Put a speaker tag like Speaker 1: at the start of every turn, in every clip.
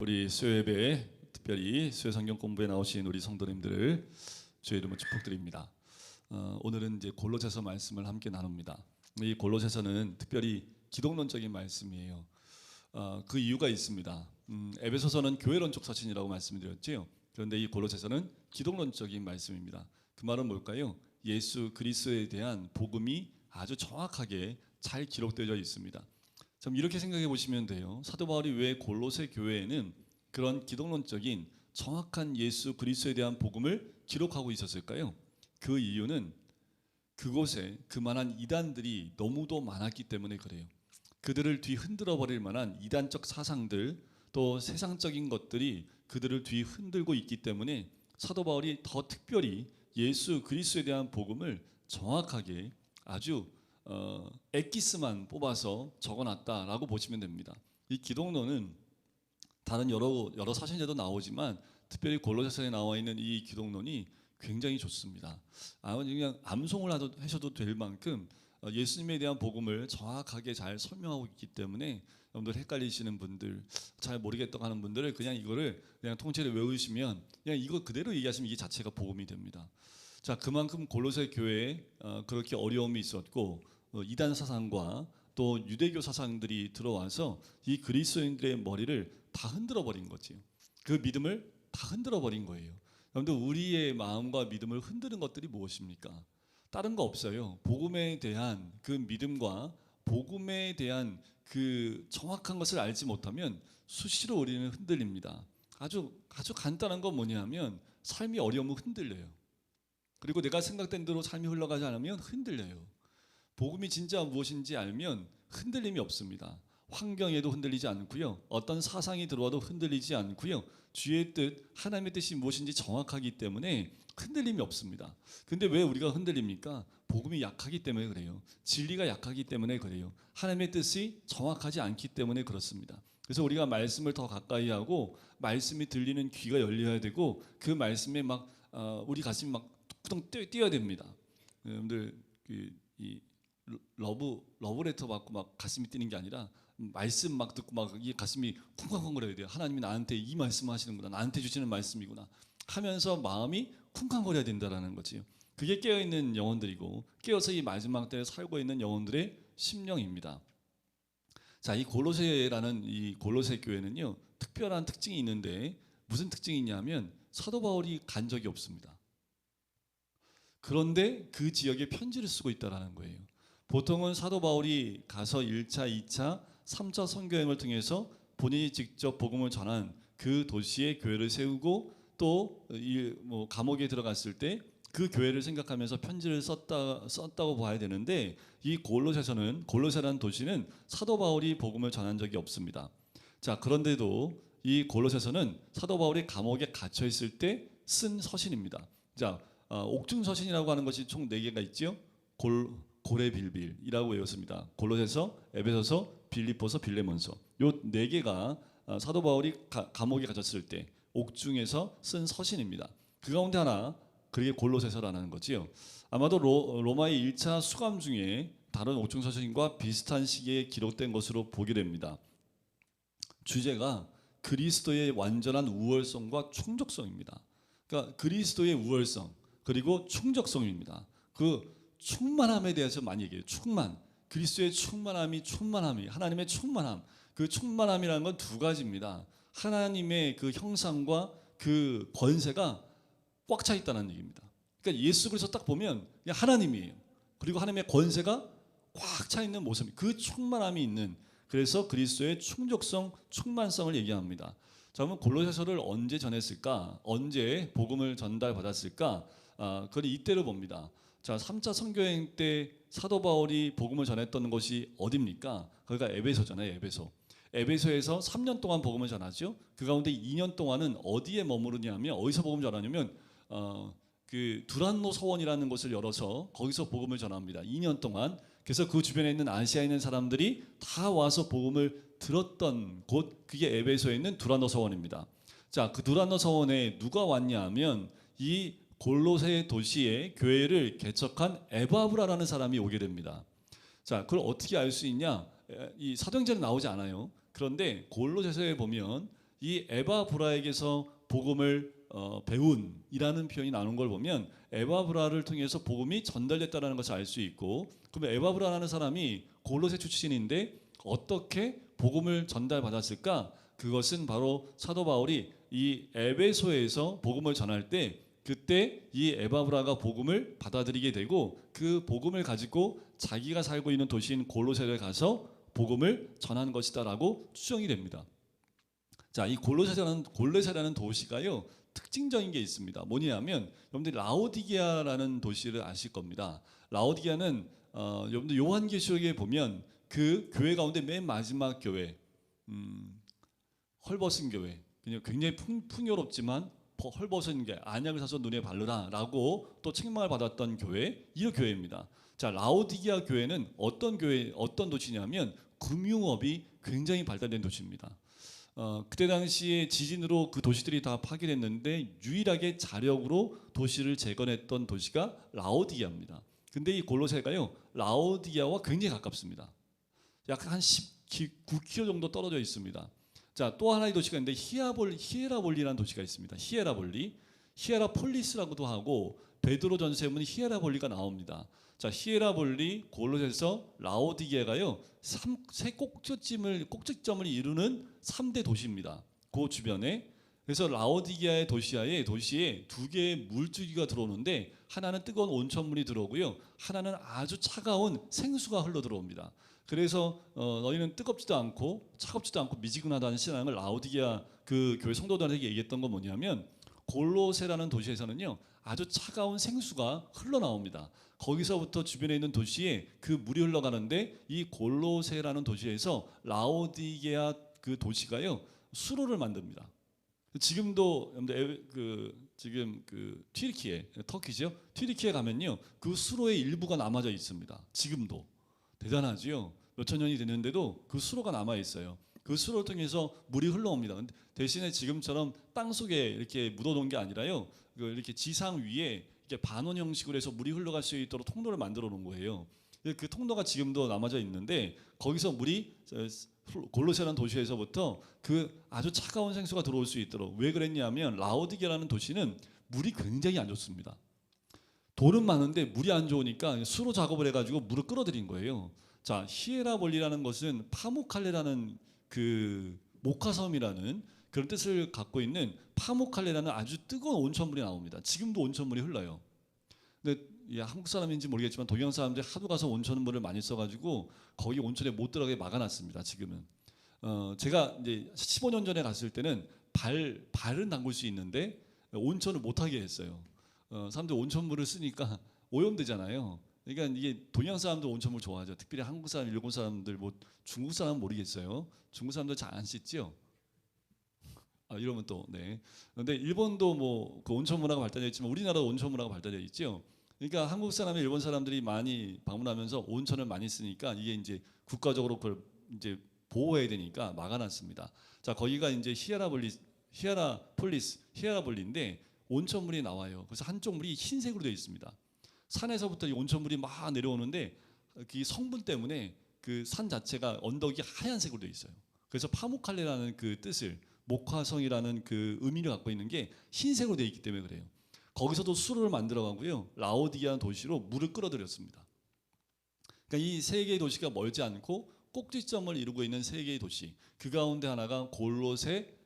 Speaker 1: 우리 수요예배에 특별히 수요 성경 공부에 나오신 우리 성도님들을 주의 이름으로 축복드립니다. 오늘은 이제 골로새서 말씀을 함께 나눕니다. 이 골로새서는 특별히 기독론적인 말씀이에요. 그 이유가 있습니다. 에베소서는 교회론적 서신이라고 말씀드렸죠. 그런데 이 골로새서는 기독론적인 말씀입니다. 그 말은 뭘까요? 예수 그리스도에 대한 복음이 아주 정확하게 잘 기록되어 있습니다. 참 이렇게 생각해 보시면 돼요. 사도 바울이 왜 골로새 교회에는 그런 기독론적인 정확한 예수 그리스도에 대한 복음을 기록하고 있었을까요? 그 이유는 그곳에 그만한 이단들이 너무도 많았기 때문에 그래요. 그들을 뒤흔들어 버릴 만한 이단적 사상들 또 세상적인 것들이 그들을 뒤흔들고 있기 때문에 사도 바울이 더 특별히 예수 그리스도에 대한 복음을 정확하게 아주 엑기스만 뽑아서 적어놨다라고 보시면 됩니다. 이 기독론은 다른 여러 사신에도 나오지만 특별히 골로새서에 나와 있는 이 기독론이 굉장히 좋습니다. 그냥 암송을 하셔도 될 만큼 예수님에 대한 복음을 정확하게 잘 설명하고 있기 때문에 여러분들 헷갈리시는 분들, 잘 모르겠다고 하는 분들을 그냥 이거를 그냥 통째로 외우시면 그냥 이거 그대로 얘기하시면 이게 자체가 복음이 됩니다. 자, 그만큼 골로새 교회에 그렇게 어려움이 있었고 이단 사상과 또 유대교 사상들이 들어와서 이 그리스도인들의 머리를 다 흔들어 버린 거지요. 그 믿음을 다 흔들어 버린 거예요. 여러분들 우리의 마음과 믿음을 흔드는 것들이 무엇입니까? 다른 거 없어요. 복음에 대한 그 믿음과 복음에 대한 그 정확한 것을 알지 못하면 수시로 우리는 흔들립니다. 아주 간단한 건 뭐냐면 삶이 어려우면 흔들려요. 그리고 내가 생각된 대로 삶이 흘러가지 않으면 흔들려요. 복음이 진짜 무엇인지 알면 흔들림이 없습니다. 환경에도 흔들리지 않고요. 어떤 사상이 들어와도 흔들리지 않고요. 주의 뜻, 하나님의 뜻이 무엇인지 정확하기 때문에 흔들림이 없습니다. 근데 왜 우리가 흔들립니까? 복음이 약하기 때문에 그래요. 진리가 약하기 때문에 그래요. 하나님의 뜻이 정확하지 않기 때문에 그렇습니다. 그래서 우리가 말씀을 더 가까이 하고 말씀이 들리는 귀가 열려야 되고 그 말씀에 막 우리 가슴이 막 뚜껑 뛰어야 됩니다. 여러분들 이 러브레터 받고 막 가슴이 뛰는 게 아니라 말씀 막 듣고 막 이 가슴이 쿵쾅거려야 돼요. 하나님이 나한테 이 말씀 하시는구나, 나한테 주시는 말씀이구나 하면서 마음이 쿵쾅거려야 된다라는 거지요. 그게 깨어있는 영혼들이고 깨어서 이 마지막 때에 살고 있는 영혼들의 심령입니다. 자, 이 골로새라는 이 골로새 교회는요 특별한 특징이 있는데 무슨 특징이 있냐면 사도 바울이 간 적이 없습니다. 그런데 그 지역에 편지를 쓰고 있다라는 거예요. 보통은 사도 바울이 가서 1차, 2차, 3차 선교행을 통해서 본인이 직접 복음을 전한 그 도시에 교회를 세우고 또 감옥에 들어갔을 때 그 교회를 생각하면서 편지를 썼다고 봐야 되는데 이 골로새라는 도시는 사도 바울이 복음을 전한 적이 없습니다. 자, 그런데도 이 골로새서는 사도 바울이 감옥에 갇혀 있을 때 쓴 서신입니다. 자, 옥중 서신이라고 하는 것이 총 4개가 있죠. 고레빌빌이라고 외웠습니다. 골로새서, 에베소서, 빌립보서, 빌레몬서. 요 4개가 사도 바울이 감옥에 갇혔을 때 옥중에서 쓴 서신입니다. 그 가운데 하나 그게 골로새서라는 거지요. 아마도 로마의 1차 수감 중에 다른 옥중 서신과 비슷한 시기에 기록된 것으로 보게 됩니다. 주제가 그리스도의 완전한 우월성과 충족성입니다. 그러니까 그리스도의 우월성 그리고 충족성입니다. 그 충만함에 대해서 많이 얘기해요. 그리스도의 충만함이 하나님의 충만함. 그 충만함이라는 건 2가지입니다. 하나님의 그 형상과 그 권세가 꽉 차 있다는 얘기입니다. 그러니까 예수 그리스도 딱 보면 그냥 하나님이에요. 그리고 하나님의 권세가 꽉 차 있는 모습, 그 충만함이 있는, 그래서 그리스도의 충족성, 충만성을 얘기합니다. 자, 그러면 골로새서를 언제 전했을까? 언제 복음을 전달받았을까? 그걸 이때로 봅니다. 자, 3차 선교행 때 사도 바울이 복음을 전했던 곳이 어디입니까? 거기가 에베소잖아요. 에베소에서 3년 동안 복음을 전하죠. 그 가운데 2년 동안은 어디에 머무르냐면 어디서 복음을 전하냐면 그 두란노 서원이라는 곳을 열어서 거기서 복음을 전합니다. 2년 동안. 그래서 그 주변에 있는 아시아에 있는 사람들이 다 와서 복음을 들었던 곳, 그게 에베소에 있는 두란노 서원입니다. 자, 그 두란노 서원에 누가 왔냐 하면 이 골로새 도시에 교회를 개척한 에바브라라는 사람이 오게 됩니다. 자, 그걸 어떻게 알 수 있냐? 이 사도행전에 나오지 않아요. 그런데 골로새서에 보면 이 에바브라에게서 복음을 배운이라는 표현이 나오는 걸 보면 에바브라를 통해서 복음이 전달됐다는 것을 알 수 있고, 그러면 에바브라라는 사람이 골로새 출신인데 어떻게 복음을 전달받았을까? 그것은 바로 사도 바울이 이 에베소에서 복음을 전할 때 그때 이 에바브라가 복음을 받아들이게 되고 그 복음을 가지고 자기가 살고 있는 도시인 골로새를 가서 복음을 전한 것이다라고 추정이 됩니다. 자, 이 골로새라는 도시가요 특징적인 게 있습니다. 뭐냐면 여러분들 라오디게아라는 도시를 아실 겁니다. 라오디게아는 여러분들 요한계시록에 보면 그 교회 가운데 맨 마지막 교회, 헐벗은 교회, 그냥 굉장히 풍요롭지만 헐벗은 게 안약을 사서 눈에 바르라라고 또 책망을 받았던 교회, 이 교회입니다. 자, 라오디게아 교회는 어떤 도시냐면 금융업이 굉장히 발달된 도시입니다. 그때 당시에 지진으로 그 도시들이 다 파괴됐는데 유일하게 자력으로 도시를 재건했던 도시가 라오디게아입니다. 근데 이 골로새가요 라오디게아와 굉장히 가깝습니다. 약 한 19km 정도 떨어져 있습니다. 자, 또 하나의 도시가 있는데 히에라볼리라는 도시가 있습니다. 히에라폴리스라고도 하고 베드로전서에는 히에라볼리가 나옵니다. 자, 히에라볼리, 골로새서, 라오디게아가요 세 꼭지점을 이루는 3대 도시입니다. 그 주변에. 그래서 라오디게아의 도시에 두 개의 물줄기가 들어오는데 하나는 뜨거운 온천물이 들어오고요, 하나는 아주 차가운 생수가 흘러 들어옵니다. 그래서 너희는 뜨겁지도 않고 차갑지도 않고 미지근하다는 신앙을 라오디게아 그 교회 성도들에게 얘기했던 건 뭐냐면 골로새라는 도시에서는요 아주 차가운 생수가 흘러나옵니다. 거기서부터 주변에 있는 도시에 그 물이 흘러가는데 이 골로새라는 도시에서 라오디게아 그 도시가요 수로를 만듭니다. 지금도 지금 터키죠. 튀르키예 가면요 그 수로의 일부가 남아져 있습니다. 지금도 대단하지요. 몇천 년이 됐는데도 그 수로가 남아 있어요. 그 수로를 통해서 물이 흘러옵니다. 대신에 지금처럼 땅 속에 이렇게 묻어놓은 게 아니라요, 이렇게 지상 위에 이렇게 반원 형식으로 해서 물이 흘러갈 수 있도록 통로를 만들어 놓은 거예요. 그 통로가 지금도 남아져 있는데 거기서 물이 골로새라는 도시에서부터 그 아주 차가운 생수가 들어올 수 있도록. 왜 그랬냐면 라오디게라는 도시는 물이 굉장히 안 좋습니다. 돈은 많은데 물이 안 좋으니까 수로 작업을 해가지고 물을 끌어들인 거예요. 자, 히에라볼리라는 것은 파무칼레라는 그 목화섬이라는 그런 뜻을 갖고 있는 파무칼레라는 아주 뜨거운 온천물이 나옵니다. 지금도 온천물이 흘러요. 근데 한국 사람인지 모르겠지만 동양 사람들이 하도 가서 온천물을 많이 써가지고 거기 온천에 못 들어가게 막아놨습니다. 지금은. 제가 이제 15년 전에 갔을 때는 발은 담글 수 있는데 온천을 못 하게 했어요. 사람들 온천물을 쓰니까 오염되잖아요. 그러니까 이게 동양 사람들 온천물 좋아하죠. 특별히 한국 사람, 일본 사람들, 뭐 중국 사람은 모르겠어요. 중국 사람들 잘 안 씻죠. 이러면 또 네. 그런데 일본도 뭐 그 온천 문화가 발달되어 있지만 우리나라도 온천 문화가 발달되어 있죠. 그러니까 한국 사람이 일본 사람들이 많이 방문하면서 온천을 많이 쓰니까 이게 이제 국가적으로 그걸 이제 보호해야 되니까 막아놨습니다. 자, 거기가 이제 히에라폴리인데 온천물이 나와요. 그래서 한쪽 물이 흰색으로 되어 있습니다. 산에서부터 이 온천물이 막 내려오는데 그 성분 때문에 그 산 자체가 언덕이 하얀색으로 되어 있어요. 그래서 파무칼레라는 그 뜻을, 목화성이라는 그 의미를 갖고 있는 게 흰색으로 되어 있기 때문에 그래요. 거기서도 수로를 만들어 가고요, 라오디게아 도시로 물을 끌어들였습니다. 그러니까 이 세 개의 도시가 멀지 않고 꼭지점을 이루고 있는 세 개의 도시, 그 가운데 하나가 골로새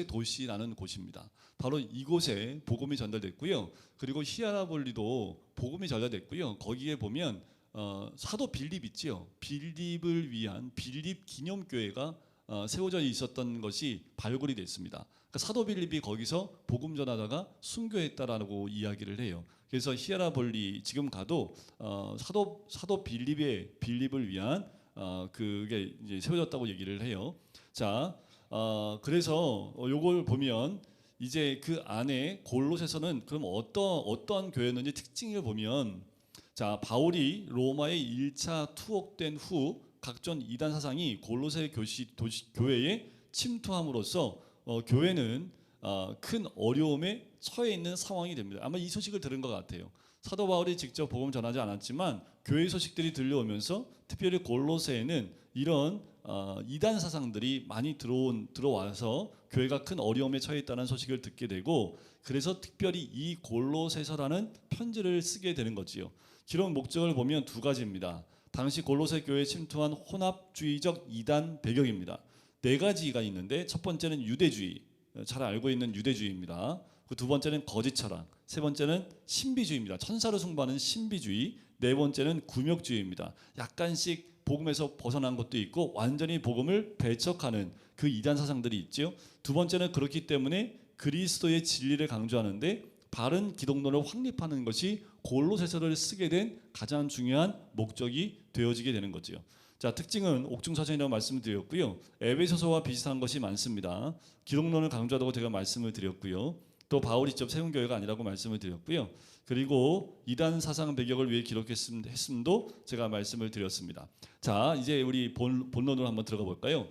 Speaker 1: 도시라는 곳입니다. 바로 이곳에 복음이 전달됐고요. 그리고 히에라볼리도 복음이 전달됐고요. 거기에 보면 사도 빌립 있지요. 빌립을 위한 빌립 기념교회가 세워져 있었던 것이 발굴이 됐습니다. 그러니까 사도 빌립이 거기서 복음 전하다가 순교했다라고 이야기를 해요. 그래서 히에라볼리 지금 가도 사도 빌립을 위한 그게 이제 세워졌다고 얘기를 해요. 자, 그래서 요걸 보면 이제 그 안에 골로새서는 그럼 어떤 교회였는지 특징을 보면, 자, 바울이 로마에 1차 투옥된 후 각종 이단 사상이 골로새 교회에 침투함으로써 교회는 큰 어려움에 처해 있는 상황이 됩니다. 아마 이 소식을 들은 것 같아요. 사도 바울이 직접 복음 전하지 않았지만 교회 소식들이 들려오면서 특별히 골로새에는 이런 이단 사상들이 많이 들어와서 교회가 큰 어려움에 처해 있다는 소식을 듣게 되고, 그래서 특별히 이 골로새서라는 편지를 쓰게 되는 거지요. 기록 목적을 보면 두 가지입니다. 당시 골로새 교회에 침투한 혼합주의적 이단 배경입니다. 네 가지가 있는데, 첫 번째는 유대주의, 잘 알고 있는 유대주의입니다. 그 두 번째는 거짓 철학, 세 번째는 신비주의입니다. 천사를 숭배하는 신비주의, 네 번째는 굴욕주의입니다. 약간씩 복음에서 벗어난 것도 있고 완전히 복음을 배척하는 그 이단 사상들이 있죠. 두 번째는 그렇기 때문에 그리스도의 진리를 강조하는데 바른 기독론을 확립하는 것이 골로새서를 쓰게 된 가장 중요한 목적이 되어지게 되는 거죠. 자, 특징은 옥중사전이라고 말씀드렸고요. 에베소서와 비슷한 것이 많습니다. 기독론을 강조하다고 제가 말씀을 드렸고요. 또 바울이 직접 세운 교회가 아니라고 말씀을 드렸고요. 그리고 이단 사상 배경을 위해 기록했음도 제가 말씀을 드렸습니다. 자, 이제 우리 본론으로 한번 들어가 볼까요?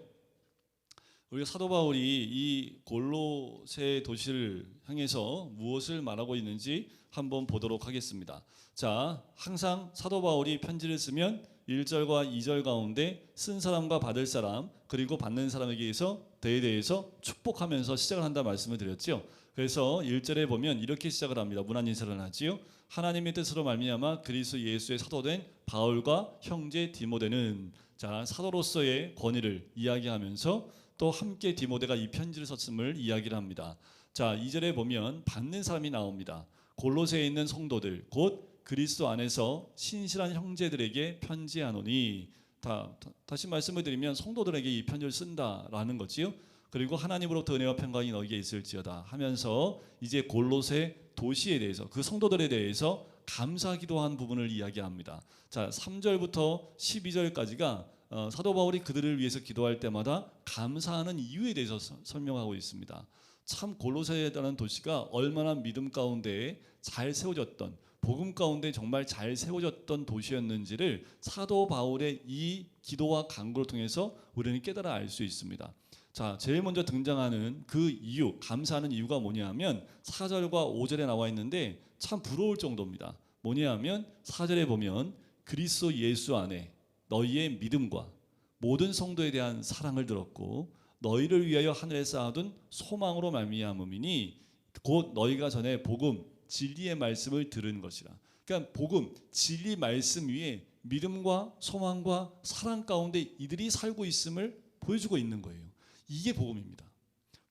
Speaker 1: 우리가 사도 바울이 이 골로새 도시를 향해서 무엇을 말하고 있는지 한번 보도록 하겠습니다. 자, 항상 사도 바울이 편지를 쓰면 1절과 2절 가운데 쓴 사람과 받을 사람 그리고 받는 사람에게서 대해서 축복하면서 시작을 한다 말씀을 드렸죠. 그래서 1절에 보면 이렇게 시작을 합니다. 문안 인사를 하지요. 하나님의 뜻으로 말미암아 그리스도 예수의 사도된 바울과 형제 디모데는, 자, 사도로서의 권위를 이야기하면서 또 함께 디모데가 이 편지를 썼음을 이야기를 합니다. 자, 2절에 보면 받는 사람이 나옵니다. 골로새에 있는 성도들 곧 그리스도 안에서 신실한 형제들에게 편지하노니, 다시 말씀을 드리면 성도들에게 이 편지를 쓴다라는 거지요. 그리고 하나님으로부터 은혜와 평강이 너에게 있을지어다 하면서 이제 골로새 도시에 대해서 그 성도들에 대해서 감사 기도한 부분을 이야기합니다. 자, 3절부터 12절까지가 사도 바울이 그들을 위해서 기도할 때마다 감사하는 이유에 대해서 설명하고 있습니다. 참 골로새라는 도시가 얼마나 믿음 가운데 잘 세워졌던, 복음 가운데 정말 잘 세워졌던 도시였는지를 사도 바울의 이 기도와 간구를 통해서 우리는 깨달아 알 수 있습니다. 자, 제일 먼저 등장하는 그 이유, 감사하는 이유가 뭐냐면 4절과 5절에 나와 있는데 참 부러울 정도입니다. 뭐냐면 4절에 보면 그리스도 예수 안에 너희의 믿음과 모든 성도에 대한 사랑을 들었고 너희를 위하여 하늘에 쌓아둔 소망으로 말미암음이니 곧 너희가 전에 복음 진리의 말씀을 들은 것이라. 그러니까 복음 진리 말씀 위에 믿음과 소망과 사랑 가운데 이들이 살고 있음을 보여주고 있는 거예요. 이게 복음입니다.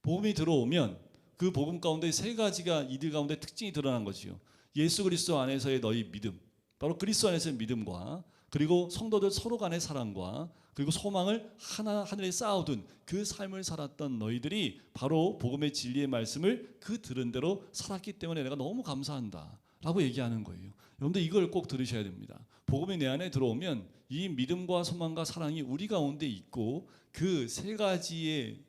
Speaker 1: 복음이 들어오면 그 복음 가운데 세 가지가 이들 가운데 특징이 드러난 것이요. 예수 그리스도 안에서의 너희 믿음, 바로 그리스도 안에서의 믿음과 그리고 성도들 서로 간의 사랑과 그리고 소망을 하늘에 쌓아둔 그 삶을 살았던 너희들이 바로 복음의 진리의 말씀을 그 들은 대로 살았기 때문에 내가 너무 감사한다 라고 얘기하는 거예요. 여러분들 이걸 꼭 들으셔야 됩니다. 복음이 내 안에 들어오면 이 믿음과 소망과 사랑이 우리 가운데 있고 그 세 가지의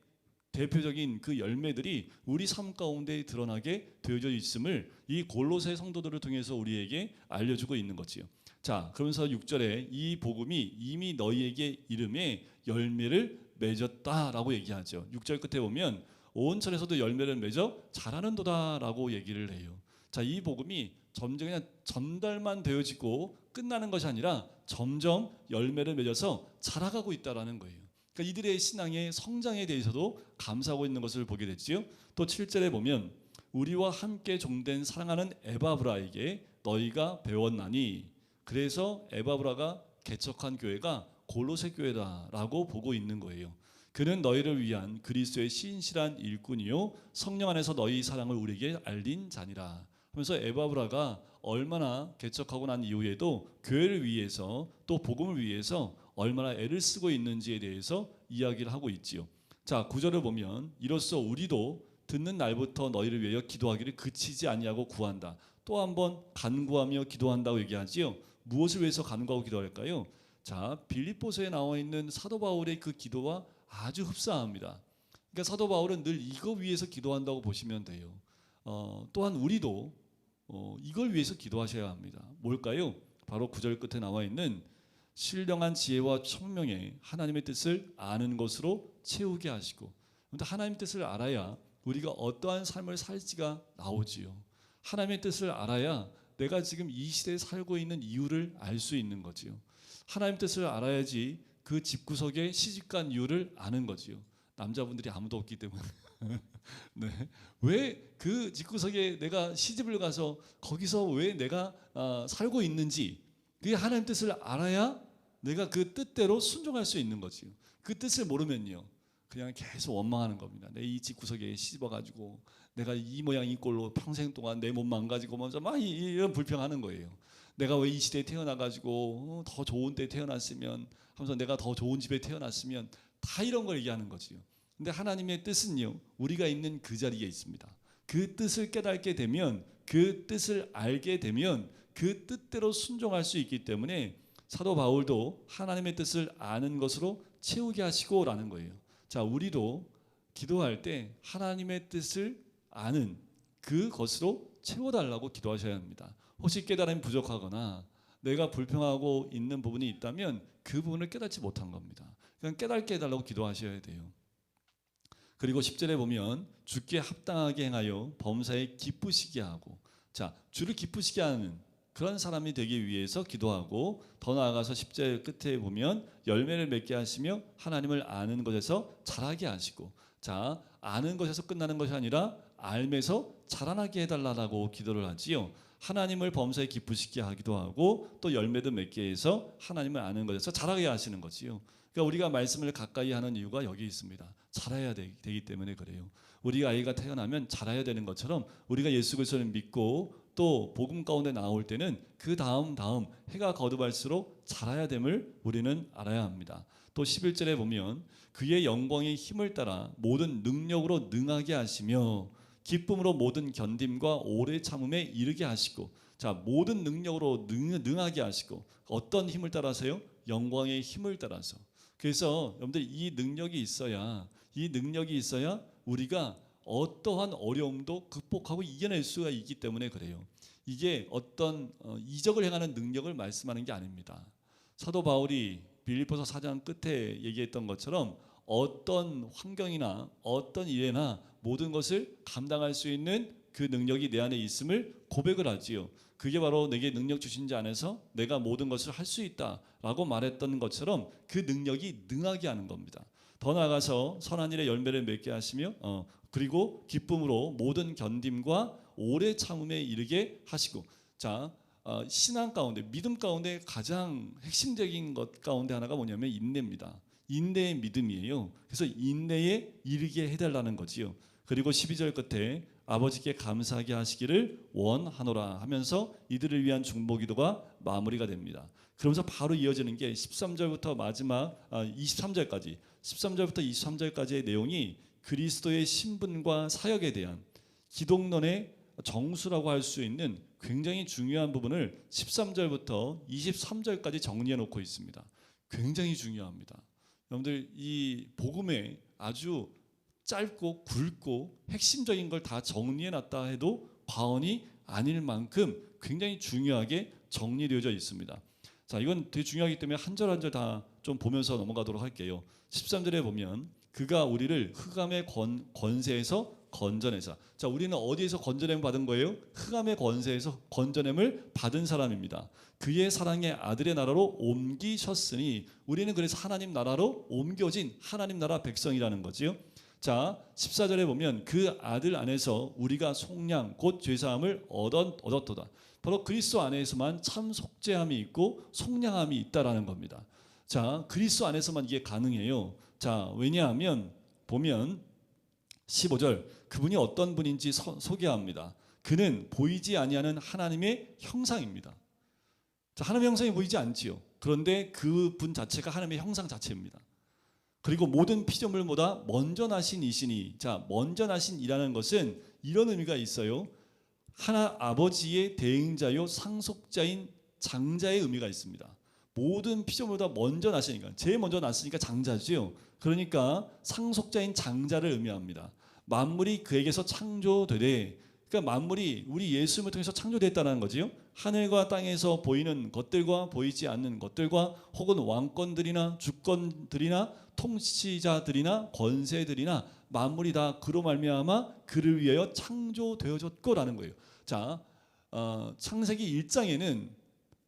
Speaker 1: 대표적인 그 열매들이 우리 삶 가운데 드러나게 되어져 있음을 이 골로새 성도들을 통해서 우리에게 알려주고 있는 거지요. 자, 그러면서 6절에 이 복음이 이미 너희에게 이름에 열매를 맺었다라고 얘기하죠. 6절 끝에 보면 온 천에서도 열매를 맺어 자라는도다라고 얘기를 해요. 자, 이 복음이 점점 그냥 전달만 되어지고 끝나는 것이 아니라 점점 열매를 맺어서 자라가고 있다라는 거예요. 그러니까 이들의 신앙의 성장에 대해서도 감사하고 있는 것을 보게 됐지요. 또 7절에 보면 우리와 함께 종된 사랑하는 에바브라에게 너희가 배웠나니, 그래서 에바브라가 개척한 교회가 골로새 교회다라고 보고 있는 거예요. 그는 너희를 위한 그리스도의 신실한 일꾼이요 성령 안에서 너희 사랑을 우리에게 알린 자니라 하면서 에바브라가 얼마나 개척하고 난 이후에도 교회를 위해서 또 복음을 위해서 얼마나 애를 쓰고 있는지에 대해서 이야기를 하고 있지요. 자, 9절을 보면 이로써 우리도 듣는 날부터 너희를 위하여 기도하기를 그치지 아니하고 구한다. 또 한번 간구하며 기도한다고 얘기하지요. 무엇을 위해서 간구하고 기도할까요? 자, 빌립보서에 나와 있는 사도 바울의 그 기도와 아주 흡사합니다. 그러니까 사도 바울은 늘 이거 위해서 기도한다고 보시면 돼요. 또한 우리도 이걸 위해서 기도하셔야 합니다. 뭘까요? 바로 9절 끝에 나와 있는 신령한 지혜와 총명에 하나님의 뜻을 아는 것으로 채우게 하시고, 하나님의 뜻을 알아야 우리가 어떠한 삶을 살지가 나오지요. 하나님의 뜻을 알아야 내가 지금 이 시대에 살고 있는 이유를 알 수 있는 거지요. 하나님의 뜻을 알아야지 그 집구석에 시집간 이유를 아는 거지요. 남자분들이 아무도 없기 때문에. 네. 왜 그 집구석에 내가 시집을 가서 거기서 왜 내가 살고 있는지, 그게 하나님 뜻을 알아야 내가 그 뜻대로 순종할 수 있는 거지요. 그 뜻을 모르면요, 그냥 계속 원망하는 겁니다. 내 이 집구석에 시집와가지고 내가 이 모양 이 꼴로 평생 동안 내 몸 망가지고 먼저 막 이런 불평하는 거예요. 내가 왜 이 시대에 태어나가지고 더 좋은 때 태어났으면 하면서, 내가 더 좋은 집에 태어났으면, 다 이런 걸 얘기하는 거지요. 근데 하나님의 뜻은요, 우리가 있는 그 자리에 있습니다. 그 뜻을 깨닫게 되면, 그 뜻을 알게 되면 그 뜻대로 순종할 수 있기 때문에 사도 바울도 하나님의 뜻을 아는 것으로 채우게 하시고라는 거예요. 자, 우리도 기도할 때 하나님의 뜻을 아는 그것으로 채워달라고 기도하셔야 합니다. 혹시 깨달음이 부족하거나 내가 불평하고 있는 부분이 있다면 그 부분을 깨닫지 못한 겁니다. 그냥 깨닫게 해달라고 기도하셔야 돼요. 그리고 10절에 보면 주께 합당하게 행하여 범사에 기쁘시게 하고, 자, 주를 기쁘시게 하는 그런 사람이 되기 위해서 기도하고, 더 나아가서 10절 끝에 보면 열매를 맺게 하시며 하나님을 아는 것에서 자라게 하시고, 자, 아는 것에서 끝나는 것이 아니라 알면서 자라나게 해달라고 기도를 하지요. 하나님을 범사에 기쁘시게 하기도 하고, 또 열매도 맺게 해서 하나님을 아는 것에서 자라게 하시는 거지요. 그러니까 우리가 말씀을 가까이 하는 이유가 여기 있습니다. 자라야 되기 때문에 그래요. 우리가 아이가 태어나면 자라야 되는 것처럼, 우리가 예수 그리스도를 믿고 또 복음 가운데 나올 때는 그 다음 해가 거듭할수록 자라야 됨을 우리는 알아야 합니다. 또 11절에 보면 그의 영광의 힘을 따라 모든 능력으로 능하게 하시며 기쁨으로 모든 견딤과 오래 참음에 이르게 하시고, 자, 모든 능력으로 능하게 하시고, 어떤 힘을 따라서요? 영광의 힘을 따라서. 그래서 여러분들 이 능력이 있어야 우리가 어떠한 어려움도 극복하고 이겨낼 수가 있기 때문에 그래요. 이게 어떤 이적을 행하는 능력을 말씀하는 게 아닙니다. 사도 바울이 빌립보서 4장 끝에 얘기했던 것처럼 어떤 환경이나 어떤 일에나 모든 것을 감당할 수 있는 그 능력이 내 안에 있음을 고백을 하지요. 그게 바로 내게 능력 주신 자 안에서 내가 모든 것을 할 수 있다라고 말했던 것처럼 그 능력이 능하게 하는 겁니다. 더 나아가서 선한 일의 열매를 맺게 하시며 그리고 기쁨으로 모든 견딤과 오래 참음에 이르게 하시고, 자, 신앙 가운데, 믿음 가운데 가장 핵심적인 것 가운데 하나가 뭐냐면 인내입니다. 인내의 믿음이에요. 그래서 인내에 이르게 해달라는 거지요. 그리고 12절 끝에 아버지께 감사하게 하시기를 원하노라 하면서 이들을 위한 중보기도가 마무리가 됩니다. 그러면서 바로 이어지는 게 13절부터 마지막 23절까지 13절부터 23절까지의 내용이 그리스도의 신분과 사역에 대한 기독론의 정수라고 할 수 있는 굉장히 중요한 부분을 13절부터 23절까지 정리해 놓고 있습니다. 굉장히 중요합니다. 여러분들 이 복음에 아주 짧고 굵고 핵심적인 걸 다 정리해 놨다 해도 과언이 아닐 만큼 굉장히 중요하게 정리되어져 있습니다. 자, 이건 되게 중요하기 때문에 한 절 한 절 다 좀 보면서 넘어가도록 할게요. 13절에 보면 그가 우리를 흑암의 권세에서 건져내사. 자, 우리는 어디에서 건져냄을 받은 거예요? 흑암의 권세에서 건져냄을 받은 사람입니다. 그의 사랑의 아들의 나라로 옮기셨으니, 우리는 그래서 하나님 나라로 옮겨진 하나님 나라 백성이라는 거지요. 자, 14절에 보면 그 아들 안에서 우리가 속량 곧 죄사함을 얻었도다. 바로 그리스도 안에서만 참 속죄함이 있고 속량함이 있다라는 겁니다. 자, 그리스도 안에서만 이게 가능해요. 자, 왜냐하면 보면 15절, 그분이 어떤 분인지 소개합니다. 그는 보이지 아니하는 하나님의 형상입니다. 자, 하나님의 형상이 보이지 않지요. 그런데 그분 자체가 하나님의 형상 자체입니다. 그리고 모든 피조물보다 먼저 나신 이시니, 자, 먼저 나신 이라는 것은 이런 의미가 있어요. 하나 아버지의 대행자요 상속자인 장자의 의미가 있습니다. 모든 피조물보다 먼저 나시니까, 제일 먼저 났으니까 장자지요. 그러니까 상속자인 장자를 의미합니다. 만물이 그에게서 창조되되, 그러니까 만물이 우리 예수님을 통해서 창조됐다는 거지요. 하늘과 땅에서 보이는 것들과 보이지 않는 것들과 혹은 왕권들이나 주권들이나 통치자들이나 권세들이나 만물이 다 그로 말미암아 그를 위하여 창조되어졌고라는 거예요. 자, 창세기 1장에는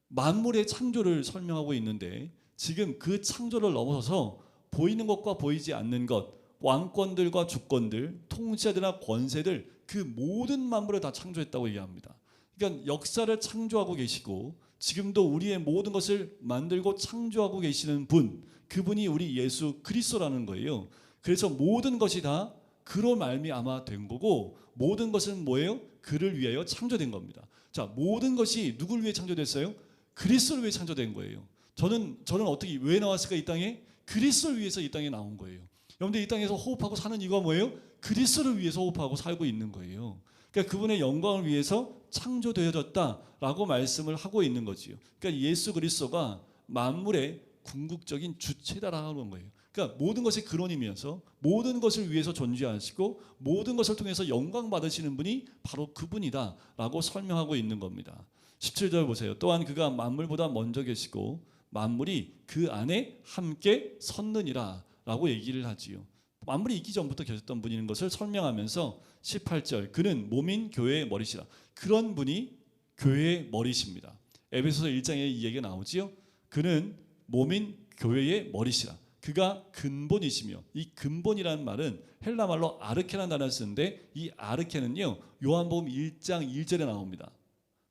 Speaker 1: 만물의 창조를 설명하고 있는데, 지금 그 창조를 넘어서서 보이는 것과 보이지 않는 것, 왕권들과 주권들, 통치자들이나 권세들, 그 모든 만물을 다 창조했다고 얘기합니다. 그러니까 역사를 창조하고 계시고 지금도 우리의 모든 것을 만들고 창조하고 계시는 분, 그분이 우리 예수 그리스도라는 거예요. 그래서 모든 것이 다 그로 말미암아 된 거고, 모든 것은 뭐예요? 그를 위하여 창조된 겁니다. 자, 모든 것이 누굴 위해 창조됐어요? 그리스도를 위해 창조된 거예요. 저는 어떻게 왜 나왔을까 이 땅에? 그리스도를 위해서 이 땅에 나온 거예요. 여러분들 이 땅에서 호흡하고 사는 이유가 뭐예요? 그리스도를 위해서 호흡하고 살고 있는 거예요. 그러니까 그분의 영광을 위해서 창조되어졌다라고 말씀을 하고 있는 거지요. 그러니까 예수 그리스도가 만물의 궁극적인 주체다라는 거예요. 그러니까 모든 것이 근원이면서 모든 것을 위해서 존재하시고 모든 것을 통해서 영광 받으시는 분이 바로 그분이다라고 설명하고 있는 겁니다. 17절 보세요. 또한 그가 만물보다 먼저 계시고 만물이 그 안에 함께 섰느니라 라고 얘기를 하지요. 만물이 있기 전부터 계셨던 분인 것을 설명하면서 18절 그는 몸인 교회의 머리시라. 그런 분이 교회의 머리십니다. 에베소서 1장에 이 얘기가 나오지요. 그는 몸인 교회의 머리시라. 그가 근본이시며, 이 근본이라는 말은 헬라 말로 아르케라는 단어를 쓰는데 이 아르케는요 요한복음 1장 1절에 나옵니다.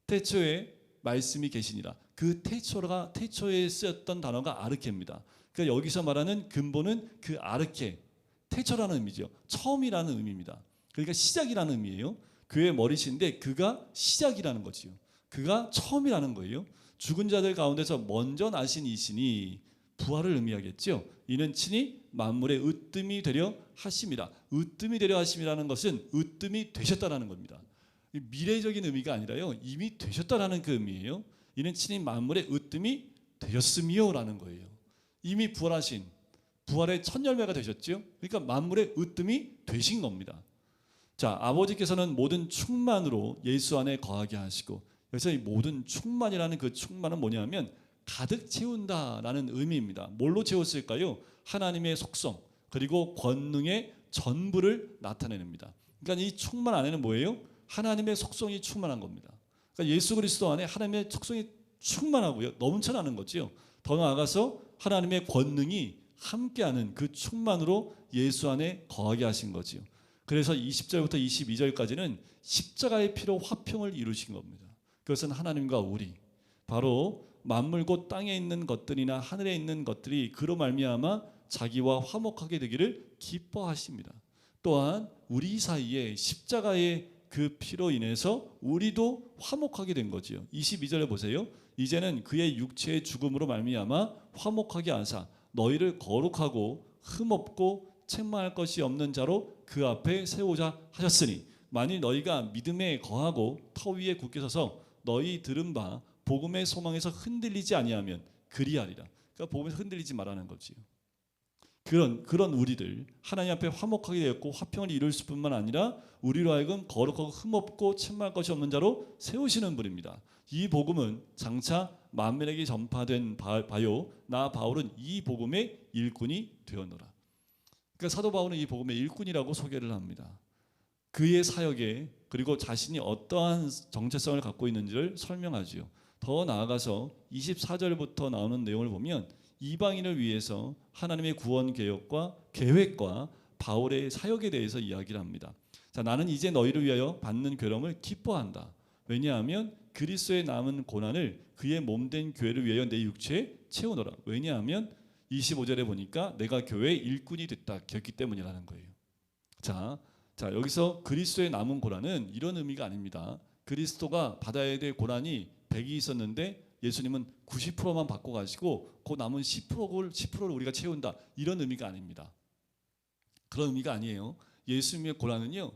Speaker 1: 태초에 말씀이 계시니라. 그 태초에 쓰였던 단어가 아르케입니다. 그러니까 여기서 말하는 근본은 그 아르케, 태초라는 의미죠. 처음이라는 의미입니다. 그러니까 시작이라는 의미예요. 그의 머리신데 그가 시작이라는 거지요. 그가 처음이라는 거예요. 죽은 자들 가운데서 먼저 나신 이시니 부활을 의미하겠죠. 이는 친히 만물의 으뜸이 되려 하심이라. 으뜸이 되려 하심이라는 것은 으뜸이 되셨다라는 겁니다. 미래적인 의미가 아니라요, 이미 되셨다라는 그 의미예요. 이는 친히 만물의 으뜸이 되셨음이요라는 거예요. 이미 부활하신, 부활의 첫 열매가 되셨죠. 그러니까 만물의 으뜸이 되신 겁니다. 자, 아버지께서는 모든 충만으로 예수 안에 거하게 하시고, 그래서 이 모든 충만이라는 그 충만은 뭐냐면 가득 채운다라는 의미입니다. 뭘로 채웠을까요? 하나님의 속성 그리고 권능의 전부를 나타내는니다. 그러니까 이 충만 안에는 뭐예요? 하나님의 속성이 충만한 겁니다. 그러니까 예수 그리스도 안에 하나님의 속성이 충만하고요, 넘쳐나는 거죠. 더 나아가서 하나님의 권능이 함께하는 그 충만으로 예수 안에 거하게 하신 거죠. 그래서 20절부터 22절까지는 십자가의 피로 화평을 이루신 겁니다. 그것은 하나님과 우리, 바로 만물 곧 땅에 있는 것들이나 하늘에 있는 것들이 그로 말미암아 자기와 화목하게 되기를 기뻐하십니다. 또한 우리 사이에 십자가의 그 피로 인해서 우리도 화목하게 된 거지요. 22절에 보세요. 이제는 그의 육체의 죽음으로 말미암아 화목하게 하사 너희를 거룩하고 흠없고 책망할 것이 없는 자로 그 앞에 세우자 하셨으니 만일 너희가 믿음에 거하고 터 위에 굳게 서서 너희 들은 바 복음의 소망에서 흔들리지 아니하면 그리하리라. 그러니까 복음에서 흔들리지 말라는 거지요. 그런 우리들 하나님 앞에 화목하게 되었고 화평을 이룰 뿐만 아니라 우리로 하여금 거룩하고 흠없고 책망할 것이 없는 자로 세우시는 분입니다. 이 복음은 장차 만민에게 전파된 바요 나 바울은 이 복음의 일꾼이 되었노라. 그러니까 사도 바울은 이 복음의 일꾼이라고 소개를 합니다. 그의 사역에 그리고 자신이 어떠한 정체성을 갖고 있는지를 설명하지요. 더 나아가서 24절부터 나오는 내용을 보면 이방인을 위해서 하나님의 구원 계획과 바울의 사역에 대해서 이야기를 합니다. 자, 나는 이제 너희를 위하여 받는 괴로움을 기뻐한다. 왜냐하면 그리스도의 남은 고난을 그의 몸된 교회를 위하여 내 육체에 채우노라. 왜냐하면 25절에 보니까 내가 교회의 일꾼이 됐기 때문이라는 거예요. 자, 여기서 그리스도의 남은 고난은 이런 의미가 아닙니다. 그리스도가 받아야 될 고난이 100이 있었는데 예수님은 90%만 받고 가시고 그 남은 10%를 우리가 채운다, 이런 의미가 아닙니다. 그런 의미가 아니에요. 예수님의 고난은요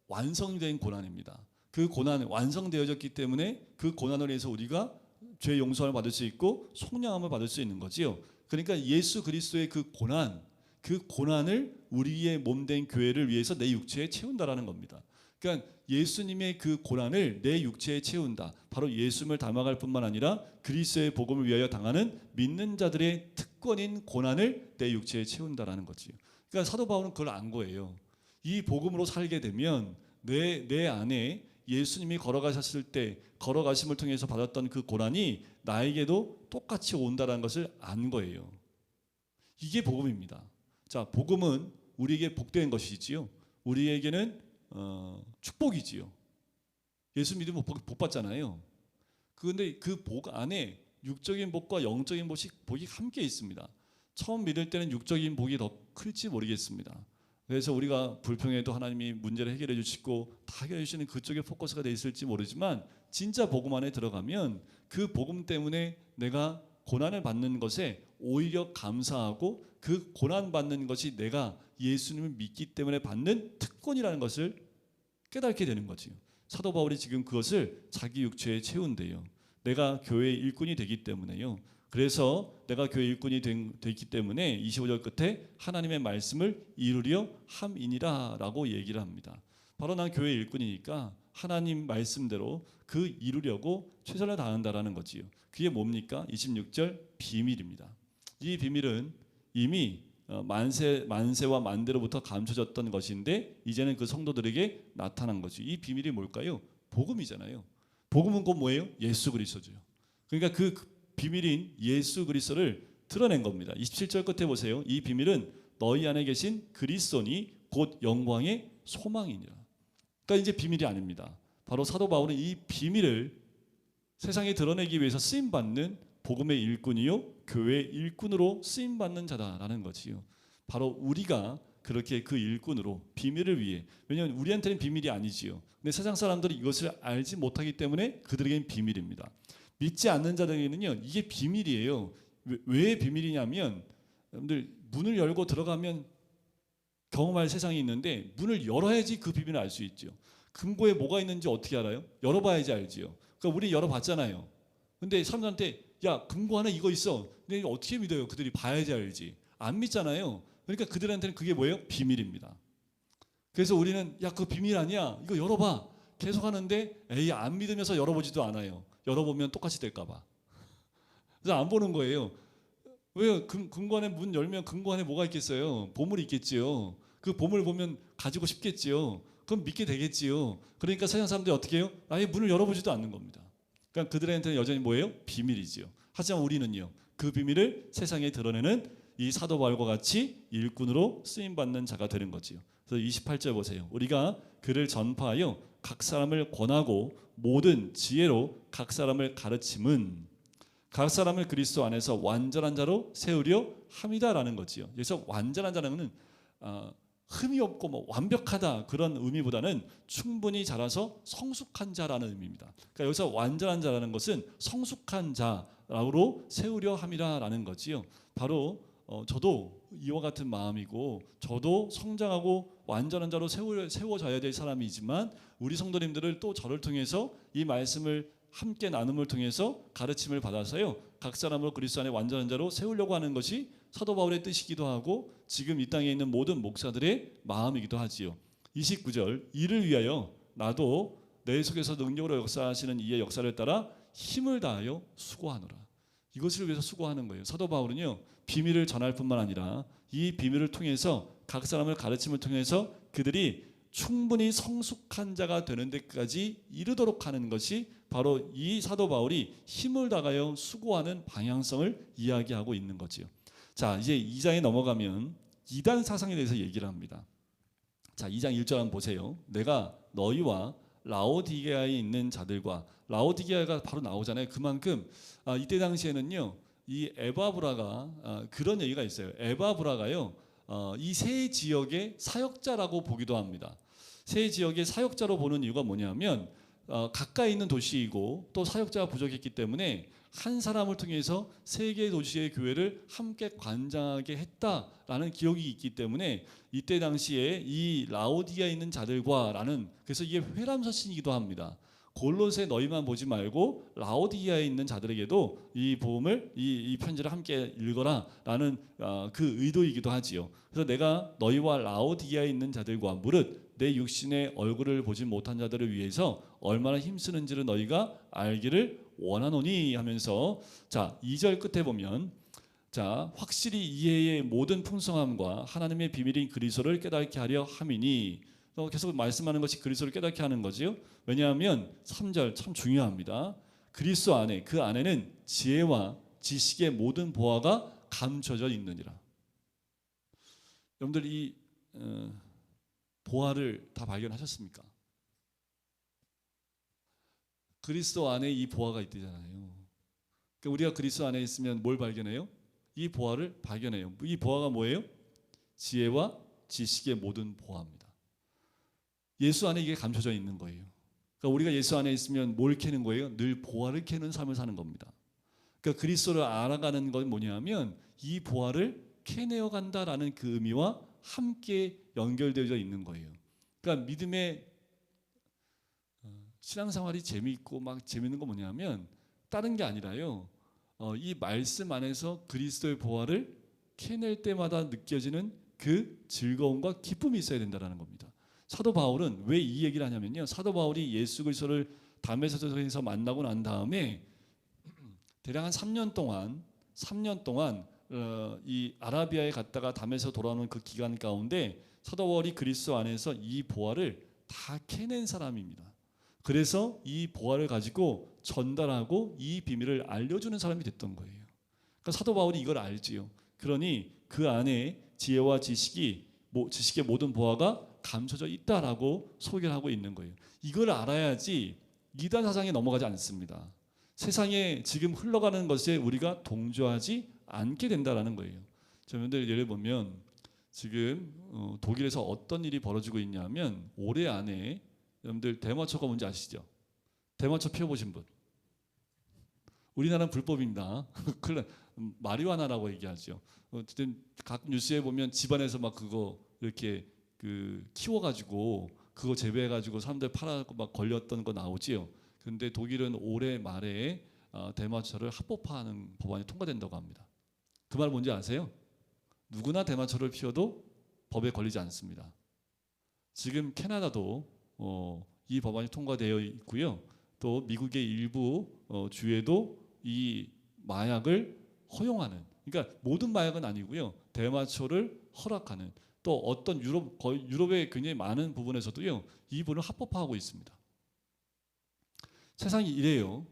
Speaker 1: 완성된 고난입니다. 그 고난은 완성되어졌기 때문에 그 고난을 위해서 우리가 죄 용서를 받을 수 있고 속량함을 받을 수 있는 거지요. 그러니까 예수 그리스도의 그 고난을 우리의 몸된 교회를 위해서 내 육체에 채운다라는 겁니다. 그러니까 예수님의 그 고난을 내 육체에 채운다. 바로 예수님을 닮아갈 뿐만 아니라 그리스도의 복음을 위하여 당하는 믿는 자들의 특권인 고난을 내 육체에 채운다라는 거지요. 그러니까 사도 바울은 그걸 안 거예요. 이 복음으로 살게 되면 내 안에 예수님이 걸어가셨을 때 걸어가심을 통해서 받았던 그 고난이 나에게도 똑같이 온다는 것을 안 거예요. 이게 복음입니다. 자, 복음은 우리에게 복된 것이지요. 우리에게는 축복이지요. 예수 믿으면 복 받잖아요. 그런데 그 복 안에 육적인 복과 영적인 복이 함께 있습니다. 처음 믿을 때는 육적인 복이 더 클지 모르겠습니다. 그래서 우리가 불평해도 하나님이 문제를 해결해 주시고 다 해결해 주시는 그쪽에 포커스가 돼 있을지 모르지만 진짜 복음 안에 들어가면 그 복음 때문에 내가 고난을 받는 것에 오히려 감사하고 그 고난 받는 것이 내가 예수님을 믿기 때문에 받는 특권이라는 것을 깨닫게 되는 거지요. 사도 바울이 지금 그것을 자기 육체에 채운대요. 내가 교회의 일꾼이 되기 때문에요. 그래서 내가 교회 일꾼이 되기 때문에 25절 끝에 하나님의 말씀을 이루려 함이니라 라고 얘기를 합니다. 바로 난 교회 일꾼이니까 하나님 말씀대로 그 이루려고 최선을 다한다라는 거지요. 그게 뭡니까? 26절 비밀입니다. 이 비밀은 이미 만세와 만대로부터 감춰졌던 것인데 이제는 그 성도들에게 나타난 거죠. 이 비밀이 뭘까요? 복음이잖아요. 복음은 곧 뭐예요? 예수 그리스도죠. 그러니까 그 비밀인 예수 그리스도를 드러낸 겁니다. 27절 끝에 보세요. 이 비밀은 너희 안에 계신 그리스도니 곧 영광의 소망이니라. 그러니까 이제 비밀이 아닙니다. 바로 사도 바울은 이 비밀을 세상에 드러내기 위해서 쓰임받는 복음의 일꾼이요 교회의 일꾼으로 쓰임받는 자다라는 거지요. 바로 우리가 그렇게 그 일꾼으로 비밀을 위해, 왜냐하면 우리한테는 비밀이 아니지요. 근데 세상 사람들이 이것을 알지 못하기 때문에 그들에게는 비밀입니다. 믿지 않는 자들에게는요 이게 비밀이에요. 왜 비밀이냐면 여러분들 문을 열고 들어가면 경험할 세상이 있는데 문을 열어야지 그 비밀을 알 수 있죠. 금고에 뭐가 있는지 어떻게 알아요? 열어봐야지 알지요. 그러니까 우리 열어봤잖아요. 근데 사람들한테 야 금고 안에 이거 있어. 근데 어떻게 믿어요? 그들이 봐야지 알지. 안 믿잖아요. 그러니까 그들한테는 그게 뭐예요? 비밀입니다. 그래서 우리는 야 그거 비밀 아니야. 이거 열어봐. 계속 하는데 에이 안 믿으면서 열어보지도 않아요. 열어보면 똑같이 될까 봐. 그래서 안 보는 거예요. 왜요? 금고 안에 문 열면 금고 안에 뭐가 있겠어요? 보물이 있겠지요. 그 보물 보면 가지고 싶겠지요. 그럼 믿게 되겠지요. 그러니까 세상 사람들이 어떻게 해요? 아예 문을 열어보지도 않는 겁니다. 그러니까 그들한테는 여전히 뭐예요? 비밀이지요. 하지만 우리는요. 그 비밀을 세상에 드러내는 이 사도 바울과 같이 일꾼으로 쓰임받는 자가 되는 거지요. 그래서 28절 보세요. 우리가 그를 전파하여 각 사람을 권하고 모든 지혜로 각 사람을 가르침은 각 사람을 그리스도 안에서 완전한 자로 세우려 함이다라는 거지요. 그래서 완전한 자는 흠이 없고 뭐 완벽하다 그런 의미보다는 충분히 자라서 성숙한 자라는 의미입니다. 그러니까 여기서 완전한 자라는 것은 성숙한 자로 세우려 함이라는 거지요. 바로 저도 이와 같은 마음이고 저도 성장하고 완전한 자로 세워져야 될 사람이지만 우리 성도님들을 또 저를 통해서 이 말씀을 함께 나눔을 통해서 가르침을 받아서요 각 사람을 그리스도 안에 완전한 자로 세우려고 하는 것이 사도 바울의 뜻이기도 하고 지금 이 땅에 있는 모든 목사들의 마음이기도 하지요. 29절 이를 위하여 나도 내 속에서 능력으로 역사하시는 이의 역사를 따라 힘을 다하여 수고하노라. 이것을 위해서 수고하는 거예요. 사도 바울은요 비밀을 전할 뿐만 아니라 이 비밀을 통해서 각 사람을 가르침을 통해서 그들이 충분히 성숙한 자가 되는 데까지 이르도록 하는 것이 바로 이 사도 바울이 힘을 다하여 수고하는 방향성을 이야기하고 있는 거지요. 자, 이제 2장에 넘어가면 이단 사상에 대해서 얘기를 합니다. 자, 2장 1절 한번 보세요. 내가 너희와 라오디게아에 있는 자들과 라오디게아가 바로 나오잖아요. 그만큼 이때 당시에는요. 이 에바브라가 그런 얘기가 있어요. 에바브라가요. 이 세 지역의 사역자라고 보기도 합니다. 세 지역의 사역자로 보는 이유가 뭐냐면 가까이 있는 도시이고 또 사역자가 부족했기 때문에 한 사람을 통해서 세 개의 도시의 교회를 함께 관장하게 했다라는 기록이 있기 때문에 이때 당시에 이 라오디아에 있는 자들과라는 그래서 이게 회람서신이기도 합니다. 골로새 너희만 보지 말고 라오디아에 있는 자들에게도 이 복음을 이 편지를 함께 읽어라라는 그 의도이기도 하지요. 그래서 내가 너희와 라오디아에 있는 자들과 무릇 내 육신의 얼굴을 보지 못한 자들을 위해서 얼마나 힘쓰는지를 너희가 알기를 원하노니 하면서 자 2절 끝에 보면 자 확실히 이해의 모든 풍성함과 하나님의 비밀인 그리스도를 깨닫게 하려 함이니 계속 말씀하는 것이 그리스도를 깨닫게 하는 거지요. 왜냐하면 3절 참 중요합니다. 그리스도 안에, 그 안에는 지혜와 지식의 모든 보화가 감춰져 있느니라. 여러분들 이 보화를 다 발견하셨습니까? 그리스도 안에 이 보화가 있잖아요. 그러니까 우리가 그리스도 안에 있으면 뭘 발견해요? 이 보화를 발견해요. 이 보화가 뭐예요? 지혜와 지식의 모든 보화입니다. 예수 안에 이게 감춰져 있는 거예요. 그러니까 우리가 예수 안에 있으면 뭘 캐는 거예요? 늘 보화를 캐는 삶을 사는 겁니다. 그러니까 그리스도를 알아가는 건 뭐냐면 이 보화를 캐내어 간다라는 그 의미와 함께 연결되어 있는 거예요. 그러니까 믿음의 신앙생활이 재미있고 막 재밌는 건 뭐냐면 다른 게 아니라요. 이 말씀 안에서 그리스도의 보화를 캐낼 때마다 느껴지는 그 즐거움과 기쁨이 있어야 된다는 겁니다. 사도 바울은 왜 이 얘기를 하냐면요. 사도 바울이 예수 그리스도를 다메섹에서 만나고 난 다음에 대략 한 3년 동안 이 아라비아에 갔다가 다메섹에서 돌아오는 그 기간 가운데 사도 바울이 그리스도 안에서 이 보화를 다 캐낸 사람입니다. 그래서 이 보화를 가지고 전달하고 이 비밀을 알려주는 사람이 됐던 거예요. 그러니까 사도 바울이 이걸 알지요. 그러니 그 안에 지혜와 지식의 모든 보화가 감춰져 있다라고 소개를 하고 있는 거예요. 이걸 알아야지 이단 사상에 넘어가지 않습니다. 세상에 지금 흘러가는 것에 우리가 동조하지 않게 된다라는 거예요. 여러분들 예를 보면 지금 독일에서 어떤 일이 벌어지고 있냐면 올해 안에 여러분들 대마초가 뭔지 아시죠? 대마초 피워보신 분? 우리나라는 불법입니다. 마리화나라고 얘기하죠. 어쨌든 각 뉴스에 보면 집안에서 막 그거 이렇게 키워가지고 그거 재배해가지고 사람들 팔아고 막 걸렸던 거 나오지요. 그런데 독일은 올해 말에 대마초를 합법화하는 법안이 통과된다고 합니다. 그 말 뭔지 아세요? 누구나 대마초를 피워도 법에 걸리지 않습니다. 지금 캐나다도 이 법안이 통과되어 있고요. 또 미국의 일부 주에도 이 마약을 허용하는, 그러니까 모든 마약은 아니고요. 대마초를 허락하는, 또 어떤 유럽의 굉장히 많은 부분에서도요. 이 부분을 합법화하고 있습니다. 세상이 이래요.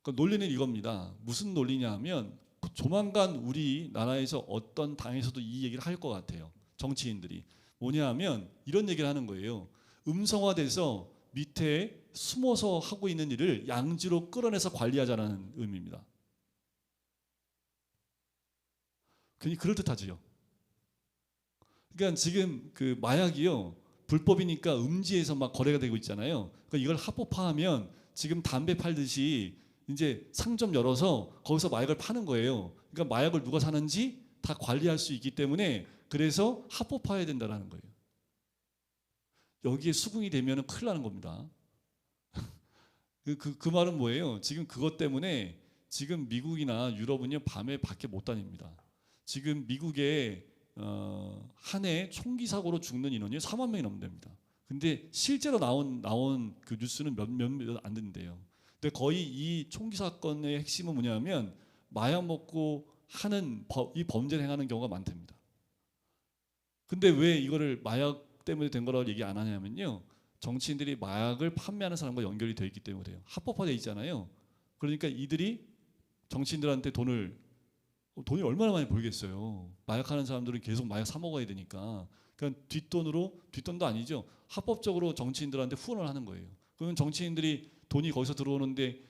Speaker 1: 그러니까 논리는 이겁니다. 무슨 논리냐 하면 조만간 우리나라에서 어떤 당에서도 이 얘기를 할 것 같아요. 정치인들이. 뭐냐 하면 이런 얘기를 하는 거예요. 음성화돼서 밑에 숨어서 하고 있는 일을 양지로 끌어내서 관리하자는 의미입니다. 괜히 그럴듯하지요. 그러니까 지금 그 마약이요. 불법이니까 음지에서 막 거래가 되고 있잖아요. 그러니까 이걸 합법화하면 지금 담배 팔듯이 이제 상점 열어서 거기서 마약을 파는 거예요. 그러니까 마약을 누가 사는지 다 관리할 수 있기 때문에 그래서 합법화해야 된다는 거예요. 여기에 수긍이 되면 큰일 나는 겁니다. 그 말은 뭐예요? 지금 그것 때문에 지금 미국이나 유럽은요 밤에 밖에 못 다닙니다. 지금 미국에 한 해 총기 사고로 죽는 인원이 4만 명이 넘는답니다. 근데 실제로 나온 그 뉴스는 몇 안 된대요. 근데 거의 이 총기 사건의 핵심은 뭐냐면 마약 먹고 하는 이 범죄를 행하는 경우가 많답니다. 근데 왜 이거를 마약 때문에 된 거라고 얘기 안 하냐면요. 정치인들이 마약을 판매하는 사람과 연결이 되어 있기 때문에 그래요. 합법화되어 있잖아요. 그러니까 이들이 정치인들한테 돈이 얼마나 많이 벌겠어요. 마약하는 사람들은 계속 마약 사 먹어야 되니까. 그러니까 뒷돈도 아니죠. 합법적으로 정치인들한테 후원을 하는 거예요. 그러면 정치인들이 돈이 거기서 들어오는데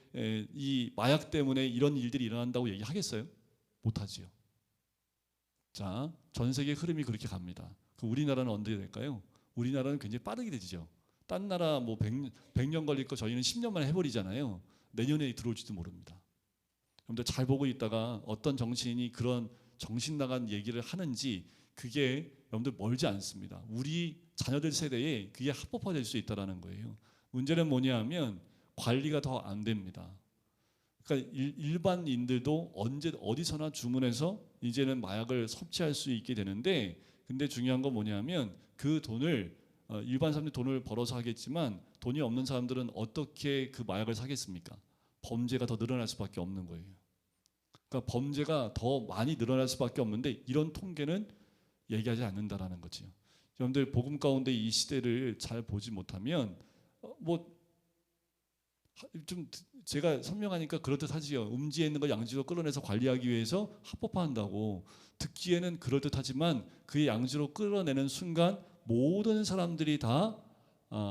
Speaker 1: 이 마약 때문에 이런 일들이 일어난다고 얘기하겠어요? 못하지요. 자, 전 세계 흐름이 그렇게 갑니다. 우리나라는 언제 될까요? 우리나라는 굉장히 빠르게 되죠. 딴 나라 뭐 100년 걸릴 거 저희는 10년 만에 해버리잖아요. 내년에 들어올지도 모릅니다. 여러분들 잘 보고 있다가 어떤 정치인이 그런 정신 나간 얘기를 하는지 그게 여러분들 멀지 않습니다. 우리 자녀들 세대에 그게 합법화될 수 있다는 거예요. 문제는 뭐냐면 관리가 더 안 됩니다. 그러니까 일반인들도 언제 어디서나 주문해서 이제는 마약을 섭취할 수 있게 되는데, 근데 중요한 건 뭐냐면 그 돈을 일반 사람들이 돈을 벌어서 하겠지만 돈이 없는 사람들은 어떻게 그 마약을 사겠습니까? 범죄가 더 늘어날 수밖에 없는 거예요. 그러니까 범죄가 더 많이 늘어날 수밖에 없는데 이런 통계는 얘기하지 않는다라는 거죠. 여러분들 복음 가운데 이 시대를 잘 보지 못하면 뭐 좀 제가 설명하니까 그럴듯하지요. 음지에 있는 걸 양지로 끌어내서 관리하기 위해서 합법화한다고 듣기에는 그럴듯하지만 그 양지로 끌어내는 순간 모든 사람들이 다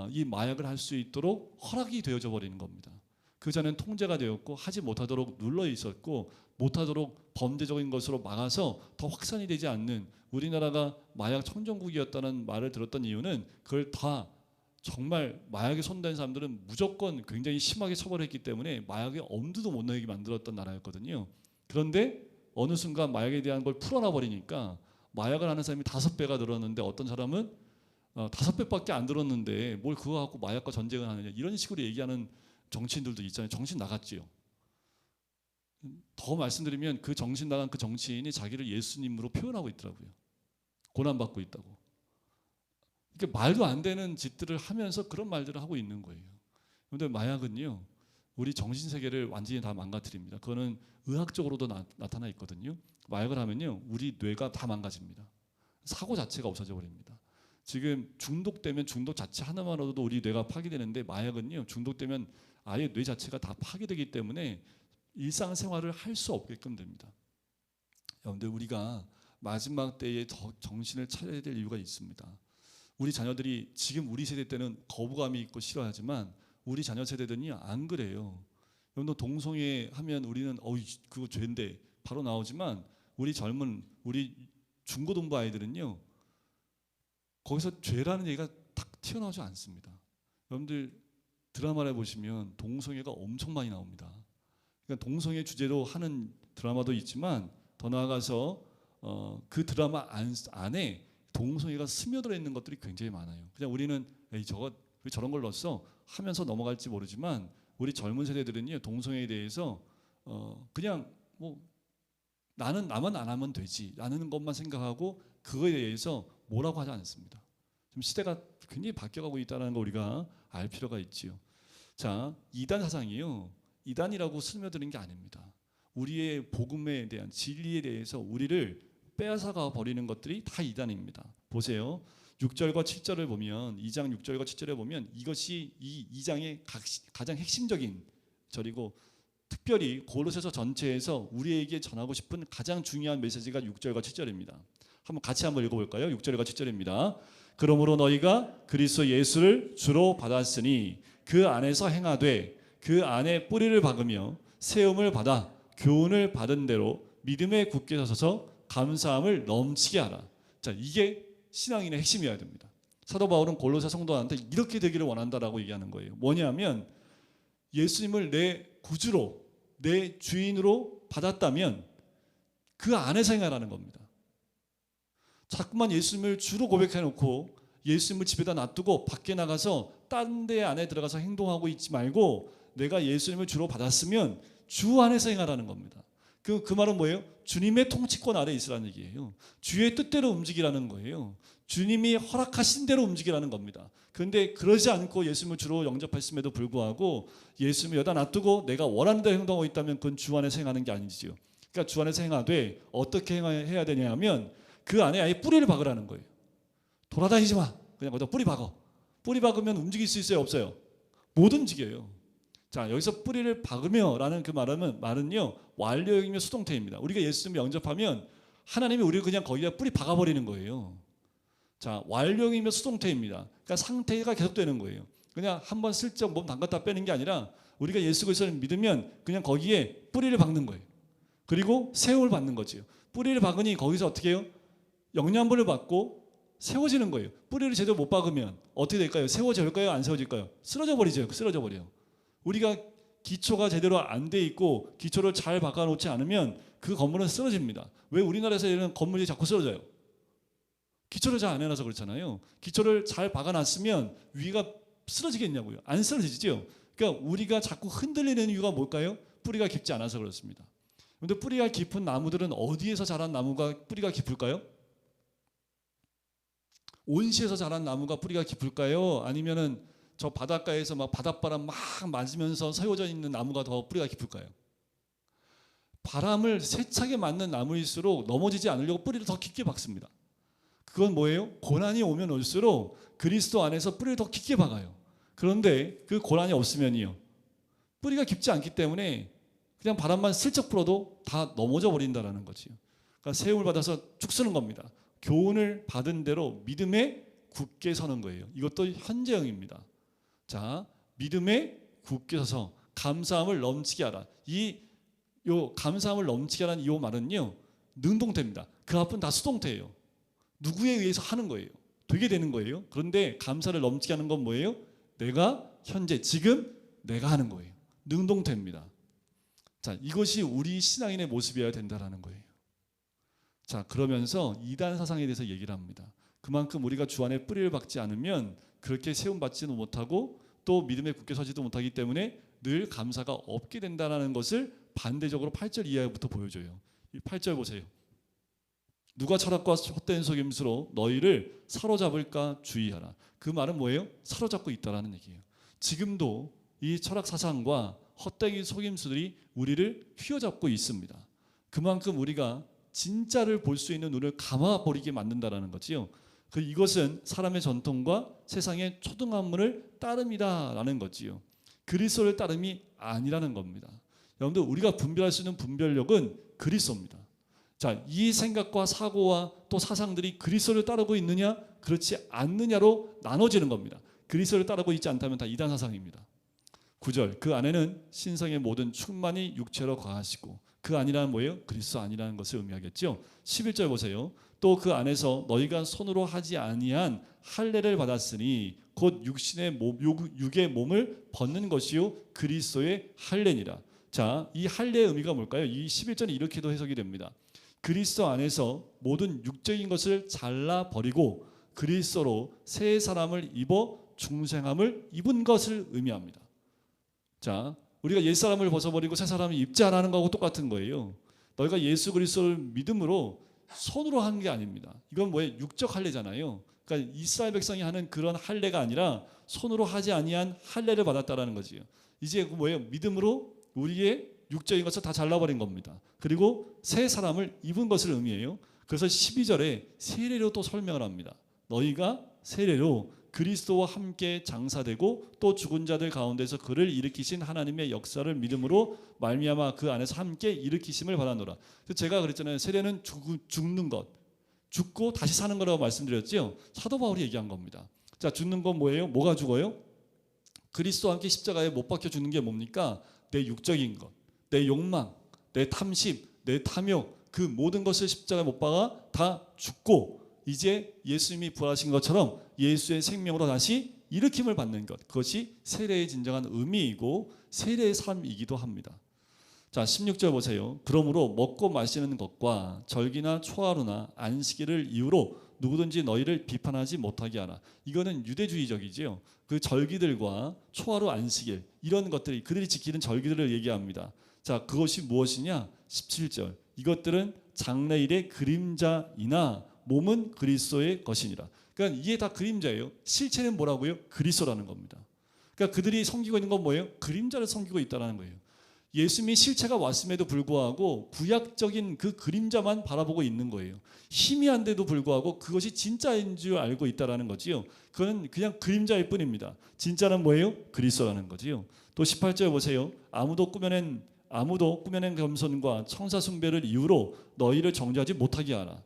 Speaker 1: 이 마약을 할 수 있도록 허락이 되어져 버리는 겁니다. 그 전엔 통제가 되었고 하지 못하도록 눌러 있었고 못하도록 범죄적인 것으로 막아서 더 확산이 되지 않는, 우리나라가 마약 청정국이었다는 말을 들었던 이유는 그걸 다 정말 마약에 손댄 사람들은 무조건 굉장히 심하게 처벌했기 때문에 마약에 엄두도 못 내게 만들었던 나라였거든요. 그런데 어느 순간 마약에 대한 걸 풀어놔 버리니까 마약을 하는 사람이 5배가 늘었는데 어떤 사람은 5배밖에 안 늘었는데 뭘 그거 갖고 마약과 전쟁을 하느냐, 이런 식으로 얘기하는 정치인들도 있잖아요. 정신 나갔지요. 더 말씀드리면 그 정신 나간 그 정치인이 자기를 예수님으로 표현하고 있더라고요. 고난받고 있다고. 그러니까 말도 안 되는 짓들을 하면서 그런 말들을 하고 있는 거예요. 그런데 마약은요, 우리 정신 세계를 완전히 다 망가뜨립니다. 그거는 의학적으로도 나타나 있거든요. 마약을 하면요, 우리 뇌가 다 망가집니다. 사고 자체가 없어져 버립니다. 지금 중독되면 중독 자체 하나만으로도 우리 뇌가 파괴되는데, 마약은요, 중독되면 아예 뇌 자체가 다 파괴되기 때문에 일상생활을 할 수 없게끔 됩니다. 여러분들, 우리가 마지막 때에 더 정신을 차려야 될 이유가 있습니다. 우리 자녀들이 지금 우리 세대 때는 거부감이 있고 싫어하지만 우리 자녀 세대들이 안 그래요. 여러분들 동성애 하면 우리는 그거 죄인데 바로 나오지만 우리 중고등부 아이들은요, 거기서 죄라는 얘기가 딱 튀어나오지 않습니다. 여러분들 드라마를 보시면 동성애가 엄청 많이 나옵니다. 그러니까 동성애 주제로 하는 드라마도 있지만 더 나아가서 그 드라마 안에 동성애가 스며들어 있는 것들이 굉장히 많아요. 그냥 우리는 저런 걸 넣었어 하면서 넘어갈지 모르지만 우리 젊은 세대들은요, 동성애에 대해서 그냥 뭐 나만 안 하면 되지 라는 것만 생각하고 그거에 대해서 뭐라고 하지 않습니다. 지금 시대가 굉장히 바뀌어가고 있다는 거 우리가 알 필요가 있지요. 자, 이단 사상이요, 이단이라고 스며드는 게 아닙니다. 우리의 복음에 대한 진리에 대해서 우리를 빼앗아가 버리는 것들이 다 이단입니다. 보세요. 6절과 7절을 보면, 2장 6절과 7절에 보면 이것이 이 2장의 가장 핵심적인 절이고, 특별히 고로새서 전체에서 우리에게 전하고 싶은 가장 중요한 메시지가 6절과 7절입니다. 같이 한번 읽어볼까요? 6절과 7절입니다. 그러므로 너희가 그리스도 예수를 주로 받았으니 그 안에서 행하되 그 안에 뿌리를 박으며 세움을 받아 교훈을 받은 대로 믿음에 굳게 서서 감사함을 넘치게 하라. 자, 이게 신앙인의 핵심이어야 됩니다. 사도 바울은 골로새 성도한테 이렇게 되기를 원한다라고 얘기하는 거예요. 뭐냐면 예수님을 내 구주로, 내 주인으로 받았다면 그 안에서 행하라는 겁니다. 자꾸만 예수님을 주로 고백해놓고 예수님을 집에다 놔두고 밖에 나가서 딴 데 안에 들어가서 행동하고 있지 말고, 내가 예수님을 주로 받았으면 주 안에서 행하라는 겁니다. 그 말은 뭐예요? 주님의 통치권 아래 있으라는 얘기예요. 주의 뜻대로 움직이라는 거예요. 주님이 허락하신 대로 움직이라는 겁니다. 그런데 그러지 않고 예수님을 주로 영접했음에도 불구하고 예수님을 여다 놔두고 내가 원하는 대로 행동하고 있다면 그건 주 안에서 행하는 게 아니지요. 그러니까 주 안에서 행하되 어떻게 해야 되냐 하면 그 안에 아예 뿌리를 박으라는 거예요. 돌아다니지 마. 그냥 거기다 뿌리 박어. 뿌리 박으면 움직일 수 있어요? 없어요? 못 움직여요. 자, 여기서 뿌리를 박으며 라는 그 말은요, 완료형이며 수동태입니다. 우리가 예수님을 영접하면 하나님이 우리를 그냥 거기다 뿌리 박아버리는 거예요. 자, 완료형이며 수동태입니다. 그러니까 상태가 계속되는 거예요. 그냥 한번 슬쩍 몸 담갔다 빼는 게 아니라 우리가 예수 그리스도를 믿으면 그냥 거기에 뿌리를 박는 거예요. 그리고 세움을 받는 거지요. 뿌리를 박으니 거기서 어떻게 해요? 영양분을 받고 세워지는 거예요. 뿌리를 제대로 못 박으면 어떻게 될까요? 세워질까요? 안 세워질까요? 쓰러져 버리죠. 쓰러져 버려요. 우리가 기초가 제대로 안 돼 있고 기초를 잘 박아놓지 않으면 그 건물은 쓰러집니다. 왜 우리나라에서 이런 건물이 자꾸 쓰러져요? 기초를 잘 안 해놔서 그렇잖아요. 기초를 잘 박아놨으면 위가 쓰러지겠냐고요. 안 쓰러지죠. 그러니까 우리가 자꾸 흔들리는 이유가 뭘까요? 뿌리가 깊지 않아서 그렇습니다. 그런데 뿌리가 깊은 나무들은 어디에서 자란 나무가 뿌리가 깊을까요? 온시에서 자란 나무가 뿌리가 깊을까요? 아니면은 저 바닷가에서 막 바닷바람 막 맞으면서 세워져 있는 나무가 더 뿌리가 깊을까요? 바람을 세차게 맞는 나무일수록 넘어지지 않으려고 뿌리를 더 깊게 박습니다. 그건 뭐예요? 고난이 오면 올수록 그리스도 안에서 뿌리를 더 깊게 박아요. 그런데 그 고난이 없으면요, 뿌리가 깊지 않기 때문에 그냥 바람만 슬쩍 불어도 다 넘어져 버린다라는 거지요. 그러니까 세움을 받아서 쭉 쓰는 겁니다. 교훈을 받은 대로 믿음에 굳게 서는 거예요. 이것도 현재형입니다. 자, 믿음에 굳게 서서 감사함을 넘치게 하라. 요 감사함을 넘치게 하라는 이 말은요, 능동태입니다. 그 앞은 다 수동태예요. 누구에 의해서 하는 거예요. 되게 되는 거예요. 그런데 감사를 넘치게 하는 건 뭐예요? 내가 현재 지금 내가 하는 거예요. 능동태입니다. 자, 이것이 우리 신앙인의 모습이어야 된다라는 거예요. 자, 그러면서 이단 사상에 대해서 얘기를 합니다. 그만큼 우리가 주 안에 뿌리를 박지 않으면 그렇게 세움 받지도 못하고 또 믿음에 굳게 서지도 못하기 때문에 늘 감사가 없게 된다는 것을 반대적으로 8절 이하부터 보여줘요. 이 8절 보세요. 누가 철학과 헛된 속임수로 너희를 사로잡을까 주의하라. 그 말은 뭐예요? 사로잡고 있다라는 얘기예요. 지금도 이 철학 사상과 헛된 속임수들이 우리를 휘어잡고 있습니다. 그만큼 우리가 진짜를 볼 수 있는 눈을 감아버리게 만든다라는 거지요. 이것은 사람의 전통과 세상의 초등학문을 따름이다라는 거지요. 그리스도를 따름이 아니라는 겁니다. 여러분들, 우리가 분별할 수 있는 분별력은 그리스도입니다. 자, 이 생각과 사고와 또 사상들이 그리스도를 따르고 있느냐 그렇지 않느냐로 나눠지는 겁니다. 그리스도를 따르고 있지 않다면 다 이단 사상입니다. 9절, 그 안에는 신성의 모든 충만이 육체로 거하시고, 그 안이라는 뭐예요? 그리스도 안이라는 것을 의미하겠죠. 11절 보세요. 또 그 안에서 너희가 손으로 하지 아니한 할례를 받았으니 곧 육의 몸을 벗는 것이요 그리스도의 할례니라. 자, 이 할례의 의미가 뭘까요? 이 11절이 이렇게도 해석이 됩니다. 그리스도 안에서 모든 육적인 것을 잘라버리고 그리스도로 새 사람을 입어 중생함을 입은 것을 의미합니다. 자, 우리가 옛사람을 벗어버리고 새 사람을 입지 않는 거하고 똑같은 거예요. 너희가 예수 그리스도를 믿음으로 손으로 한 게 아닙니다. 이건 뭐예요? 육적 할례잖아요. 그러니까 이스라엘 백성이 하는 그런 할례가 아니라 손으로 하지 아니한 할례를 받았다라는 거지요. 이제 그 뭐예요? 믿음으로 우리의 육적인 것을 다 잘라버린 겁니다. 그리고 새 사람을 입은 것을 의미해요. 그래서 12절에 세례로 또 설명을 합니다. 너희가 세례로 그리스도와 함께 장사되고 또 죽은 자들 가운데서 그를 일으키신 하나님의 역사를 믿음으로 말미암아 그 안에서 함께 일으키심을 받았노라. 제가 그랬잖아요. 세례는 죽는 것, 죽고 다시 사는 거라고 말씀드렸죠. 사도 바울이 얘기한 겁니다. 자, 죽는 건 뭐예요? 뭐가 죽어요? 그리스도와 함께 십자가에 못 박혀 죽는 게 뭡니까? 내 육적인 것, 내 욕망, 내 탐심, 내 탐욕, 그 모든 것을 십자가에 못 박아 다 죽고 이제 예수님이 부활하신 것처럼 예수의 생명으로 다시 일으킴을 받는 것, 그것이 세례의 진정한 의미이고 세례의 삶이기도 합니다. 자, 16절 보세요. 그러므로 먹고 마시는 것과 절기나 초하루나 안식일을 이유로 누구든지 너희를 비판하지 못하게 하라. 이거는 유대주의적이지요. 그 절기들과 초하루, 안식일 이런 것들이 그들이 지키는 절기들을 얘기합니다. 자, 그것이 무엇이냐? 17절. 이것들은 장래일의 그림자이나 몸은 그리스도의 것이니라. 그러니까 이게 다 그림자예요. 실체는 뭐라고요? 그리스도라는 겁니다. 그러니까 그들이 섬기고 있는 건 뭐예요? 그림자를 섬기고 있다는 거예요. 예수님이 실체가 왔음에도 불구하고 구약적인 그 그림자만 바라보고 있는 거예요. 희미한데도 불구하고 그것이 진짜인 줄 알고 있다는 거지요. 그건 그냥 그림자일 뿐입니다. 진짜는 뭐예요? 그리스도라는 거지요. 또 18절 보세요. 아무도 꾸며낸 겸손과 청사 숭배를 이유로 너희를 정죄하지 못하게 하라.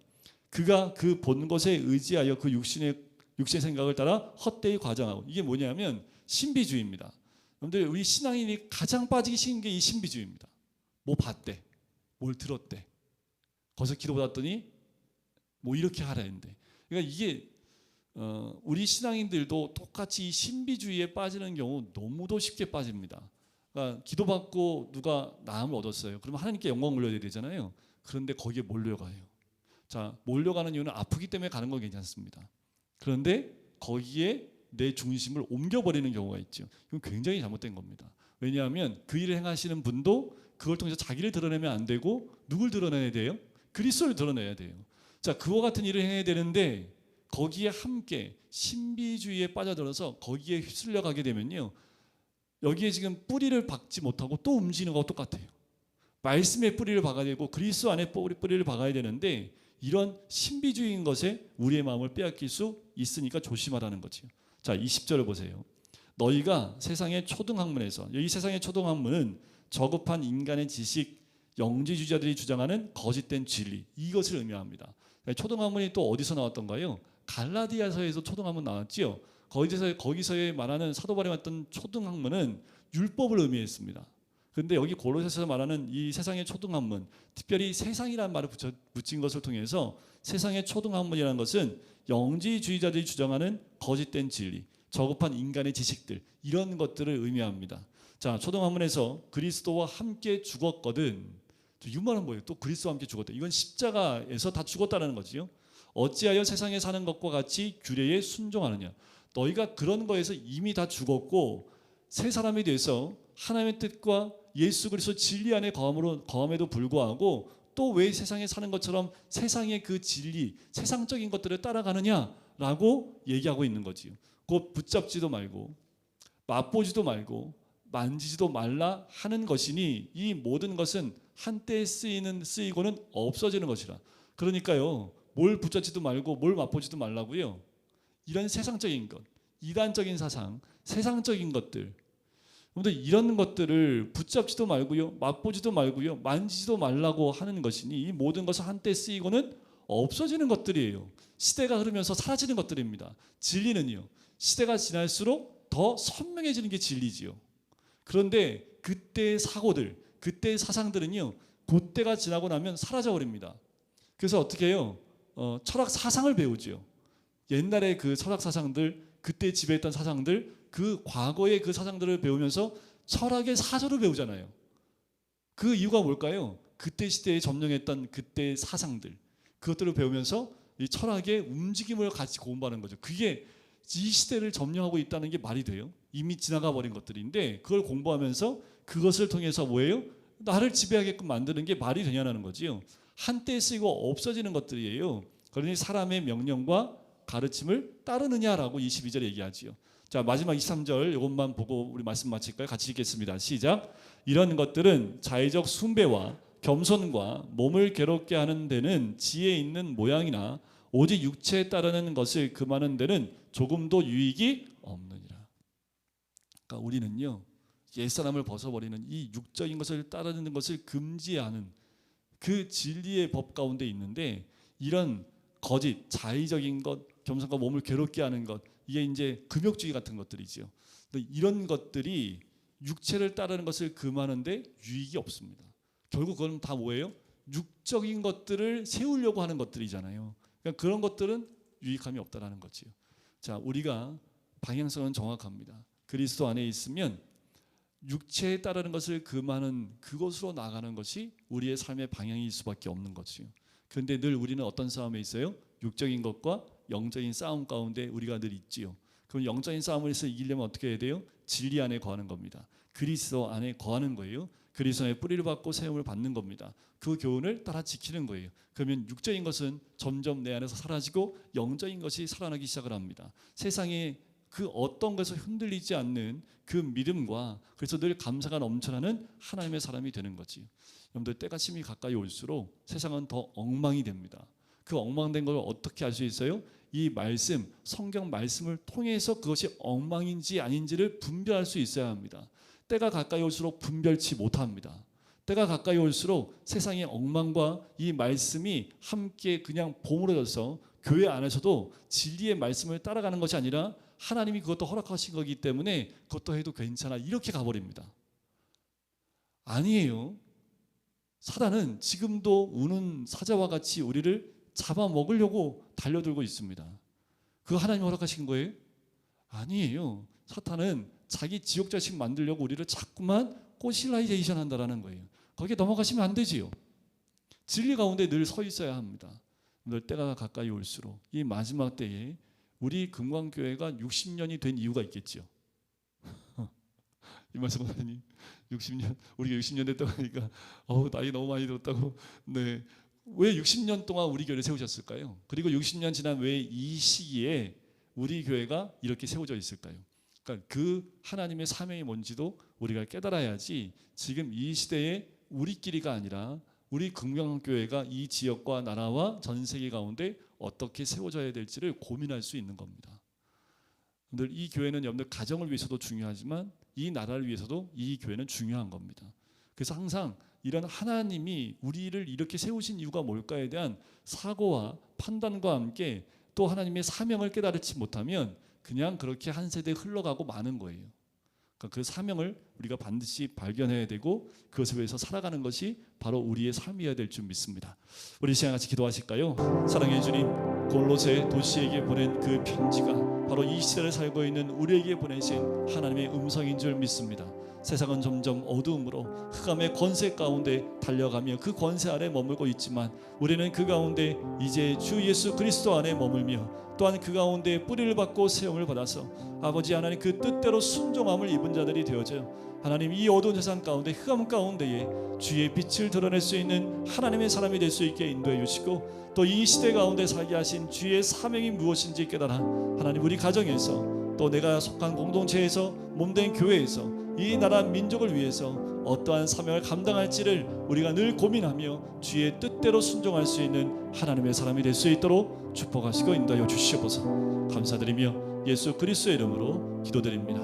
Speaker 1: 그가 그 본 것에 의지하여 그 육신의 생각을 따라 헛되이 과장하고, 이게 뭐냐면 신비주의입니다. 여러분들, 우리 신앙인이 가장 빠지기 쉬운 게 이 신비주의입니다. 뭐 봤대, 뭘 들었대, 거기서 기도 받았더니 뭐 이렇게 하라 했는데, 그러니까 이게 우리 신앙인들도 똑같이 이 신비주의에 빠지는 경우 너무도 쉽게 빠집니다. 그러니까 기도받고 누가 나음을 얻었어요. 그러면 하나님께 영광 올려야 되잖아요. 그런데 거기에 몰려가요. 자, 몰려가는 이유는 아프기 때문에 가는 건 괜찮습니다. 그런데 거기에 내 중심을 옮겨버리는 경우가 있죠. 이건 굉장히 잘못된 겁니다. 왜냐하면 그 일을 행하시는 분도 그걸 통해서 자기를 드러내면 안 되고 누굴 드러내야 돼요? 그리스도를 드러내야 돼요. 자, 그와 같은 일을 행해야 되는데 거기에 함께 신비주의에 빠져들어서 거기에 휩쓸려 가게 되면요, 여기에 지금 뿌리를 박지 못하고 또 움직이는 거와 똑같아요. 말씀에 뿌리를 박아야 되고 그리스도 안에 뿌리를 박아야 되는데 이런 신비주의인 것에 우리의 마음을 빼앗길 수 있으니까 조심하라는 거죠. 자, 20절을 보세요. 너희가 세상의 초등학문에서, 이 세상의 초등학문은 저급한 인간의 지식, 영지주의자들이 주장하는 거짓된 진리, 이것을 의미합니다. 초등학문이 또 어디서 나왔던가요? 갈라디아서에서 초등학문 나왔지요. 거기서의 말하는 사도 바울이 했던 초등학문은 율법을 의미했습니다. 그런데 여기 골로새서에서 말하는 이 세상의 초등학문, 특별히 세상이라는 말을 붙인 것을 통해서 세상의 초등학문이라는 것은 영지주의자들이 주장하는 거짓된 진리, 저급한 인간의 지식들, 이런 것들을 의미합니다. 자, 초등학문에서 그리스도와 함께 죽었거든. 이 말은 뭐예요? 또 그리스도와 함께 죽었다. 이건 십자가에서 다 죽었다는 거지요. 어찌하여 세상에 사는 것과 같이 규례에 순종하느냐. 너희가 그런 거에서 이미 다 죽었고 새 사람이 돼서 하나님의 뜻과 예수 그리스도 진리 안에 거함에도 불구하고 또 왜 세상에 사는 것처럼 세상의 그 진리, 세상적인 것들을 따라가느냐라고 얘기하고 있는 거지요. 곧 붙잡지도 말고 맛보지도 말고 만지지도 말라 하는 것이니 이 모든 것은 한때 쓰이고는 없어지는 것이라. 그러니까요, 뭘 붙잡지도 말고 뭘 맛보지도 말라고요. 이런 세상적인 것, 이단적인 사상, 세상적인 것들, 여러분들 이런 것들을 붙잡지도 말고요, 맛보지도 말고요, 만지지도 말라고 하는 것이니 이 모든 것은 한때 쓰이고는 없어지는 것들이에요. 시대가 흐르면서 사라지는 것들입니다. 진리는요, 시대가 지날수록 더 선명해지는 게 진리지요. 그런데 그때의 사고들, 그때의 사상들은요, 그때가 지나고 나면 사라져 버립니다. 그래서 어떻게 해요? 철학 사상을 배우지요. 옛날에 그 철학 사상들, 그때 지배했던 사상들, 그 과거의 그 사상들을 배우면서 철학의 사조를 배우잖아요. 그 이유가 뭘까요? 그때 시대에 점령했던 그때의 사상들, 그것들을 배우면서 이 철학의 움직임을 같이 공부하는 거죠. 그게 이 시대를 점령하고 있다는 게 말이 돼요? 이미 지나가 버린 것들인데 그걸 공부하면서 그것을 통해서 뭐예요? 나를 지배하게끔 만드는 게 말이 되냐는 거지요. 한때 쓰이고 없어지는 것들이에요. 그러니 사람의 명령과 가르침을 따르느냐라고 22절에 얘기하지요. 자, 마지막 23절 이것만 보고 우리 말씀 마칠까요? 같이 읽겠습니다. 시작. 이런 것들은 자의적 숭배와 겸손과 몸을 괴롭게 하는 데는 지혜 있는 모양이나 오직 육체에 따르는 것을 금하는 데는 조금도 유익이 없느니라. 그러니까 우리는요, 옛사람을 벗어버리는 이 육적인 것을 따르는 것을 금지하는 그 진리의 법 가운데 있는데 이런 거짓, 자의적인 것, 겸손과 몸을 괴롭게 하는 것, 이게 이제 금욕주의 같은 것들이죠. 이런 것들이 육체를 따르는 것을 금하는데 유익이 없습니다. 결국 그건 다 뭐예요? 육적인 것들을 세우려고 하는 것들이잖아요. 그러니까 그런 것들은 유익함이 없다라는 거지요. 자, 우리가 방향성은 정확합니다. 그리스도 안에 있으면 육체에 따르는 것을 금하는 그것으로 나가는 것이 우리의 삶의 방향일 수밖에 없는 거지요. 그런데 늘 우리는 어떤 싸움에 있어요? 육적인 것과 영적인 싸움 가운데 우리가 늘 있지요. 그럼 영적인 싸움에서 이기려면 어떻게 해야 돼요? 진리 안에 거하는 겁니다. 그리스도 안에 거하는 거예요. 그리스도의 뿌리를 받고 세움을 받는 겁니다. 그 교훈을 따라 지키는 거예요. 그러면 육적인 것은 점점 내 안에서 사라지고 영적인 것이 살아나기 시작을 합니다. 세상에 그 어떤 것에서 흔들리지 않는 그 믿음과 그래서 늘 감사가 넘쳐나는 하나님의 사람이 되는 거지. 여러분들 때가 심히 가까이 올수록 세상은 더 엉망이 됩니다. 그 엉망된 걸 어떻게 알 수 있어요? 이 말씀, 성경 말씀을 통해서 그것이 엉망인지 아닌지를 분별할 수 있어야 합니다. 때가 가까이 올수록 분별치 못합니다. 때가 가까이 올수록 세상의 엉망과 이 말씀이 함께 그냥 버무려져서 교회 안에서도 진리의 말씀을 따라가는 것이 아니라 하나님이 그것도 허락하신 거기 때문에 그것도 해도 괜찮아 이렇게 가버립니다. 아니에요. 사단은 지금도 우는 사자와 같이 우리를 잡아먹으려고 달려들고 있습니다. 그거 하나님이 허락하신 거예요? 아니에요. 사탄은 자기 지옥 자식 만들려고 우리를 자꾸만 꼬실라이제이션 한다라는 거예요. 거기에 넘어가시면 안 되지요. 진리 가운데 늘 서 있어야 합니다. 늘 때가 가까이 올수록 이 마지막 때에 우리 금광교회가 60년이 된 이유가 있겠죠. 이 말씀 하니 60년, 우리가 60년 됐다고 하니까 나이 너무 많이 들었다고. 네, 왜 60년 동안 우리 교회를 세우셨을까요? 그리고 60년 지난 왜 이 시기에 우리 교회가 이렇게 세워져 있을까요? 그러니까 그 하나님의 사명이 뭔지도 우리가 깨달아야지 지금 이 시대에 우리끼리가 아니라 우리 금강교회가 이 지역과 나라와 전 세계 가운데 어떻게 세워져야 될지를 고민할 수 있는 겁니다. 여러분들, 이 교회는 여러분들 가정을 위해서도 중요하지만 이 나라를 위해서도 이 교회는 중요한 겁니다. 그래서 항상 이런 하나님이 우리를 이렇게 세우신 이유가 뭘까에 대한 사고와 판단과 함께 또 하나님의 사명을 깨달지 못하면 그냥 그렇게 한 세대에 흘러가고 마는 거예요. 그러니까 그 사명을 우리가 반드시 발견해야 되고 그것을 위해서 살아가는 것이 바로 우리의 삶이어야 될 줄 믿습니다. 우리 시간 같이 기도하실까요? 사랑해 주님, 골로새 도시에게 보낸 그 편지가 바로 이 시대를 살고 있는 우리에게 보내신 하나님의 음성인 줄 믿습니다. 세상은 점점 어두움으로 흑암의 권세 가운데 달려가며 그 권세 아래 머물고 있지만 우리는 그 가운데 이제 주 예수 그리스도 안에 머물며 또한 그 가운데 뿌리를 받고 세움을 받아서 아버지 하나님 그 뜻대로 순종함을 입은 자들이 되어져요. 하나님, 이 어두운 세상 가운데 흑암 가운데에 주의 빛을 드러낼 수 있는 하나님의 사람이 될 수 있게 인도해 주시고 또 이 시대 가운데 살게 하신 주의 사명이 무엇인지 깨달아 하나님, 우리 가정에서 또 내가 속한 공동체에서 몸된 교회에서 이 나라 민족을 위해서 어떠한 사명을 감당할지를 우리가 늘 고민하며 주의 뜻대로 순종할 수 있는 하나님의 사람이 될 수 있도록 축복하시고 인도하여 주시옵소서. 감사드리며 예수 그리스도의 이름으로 기도드립니다.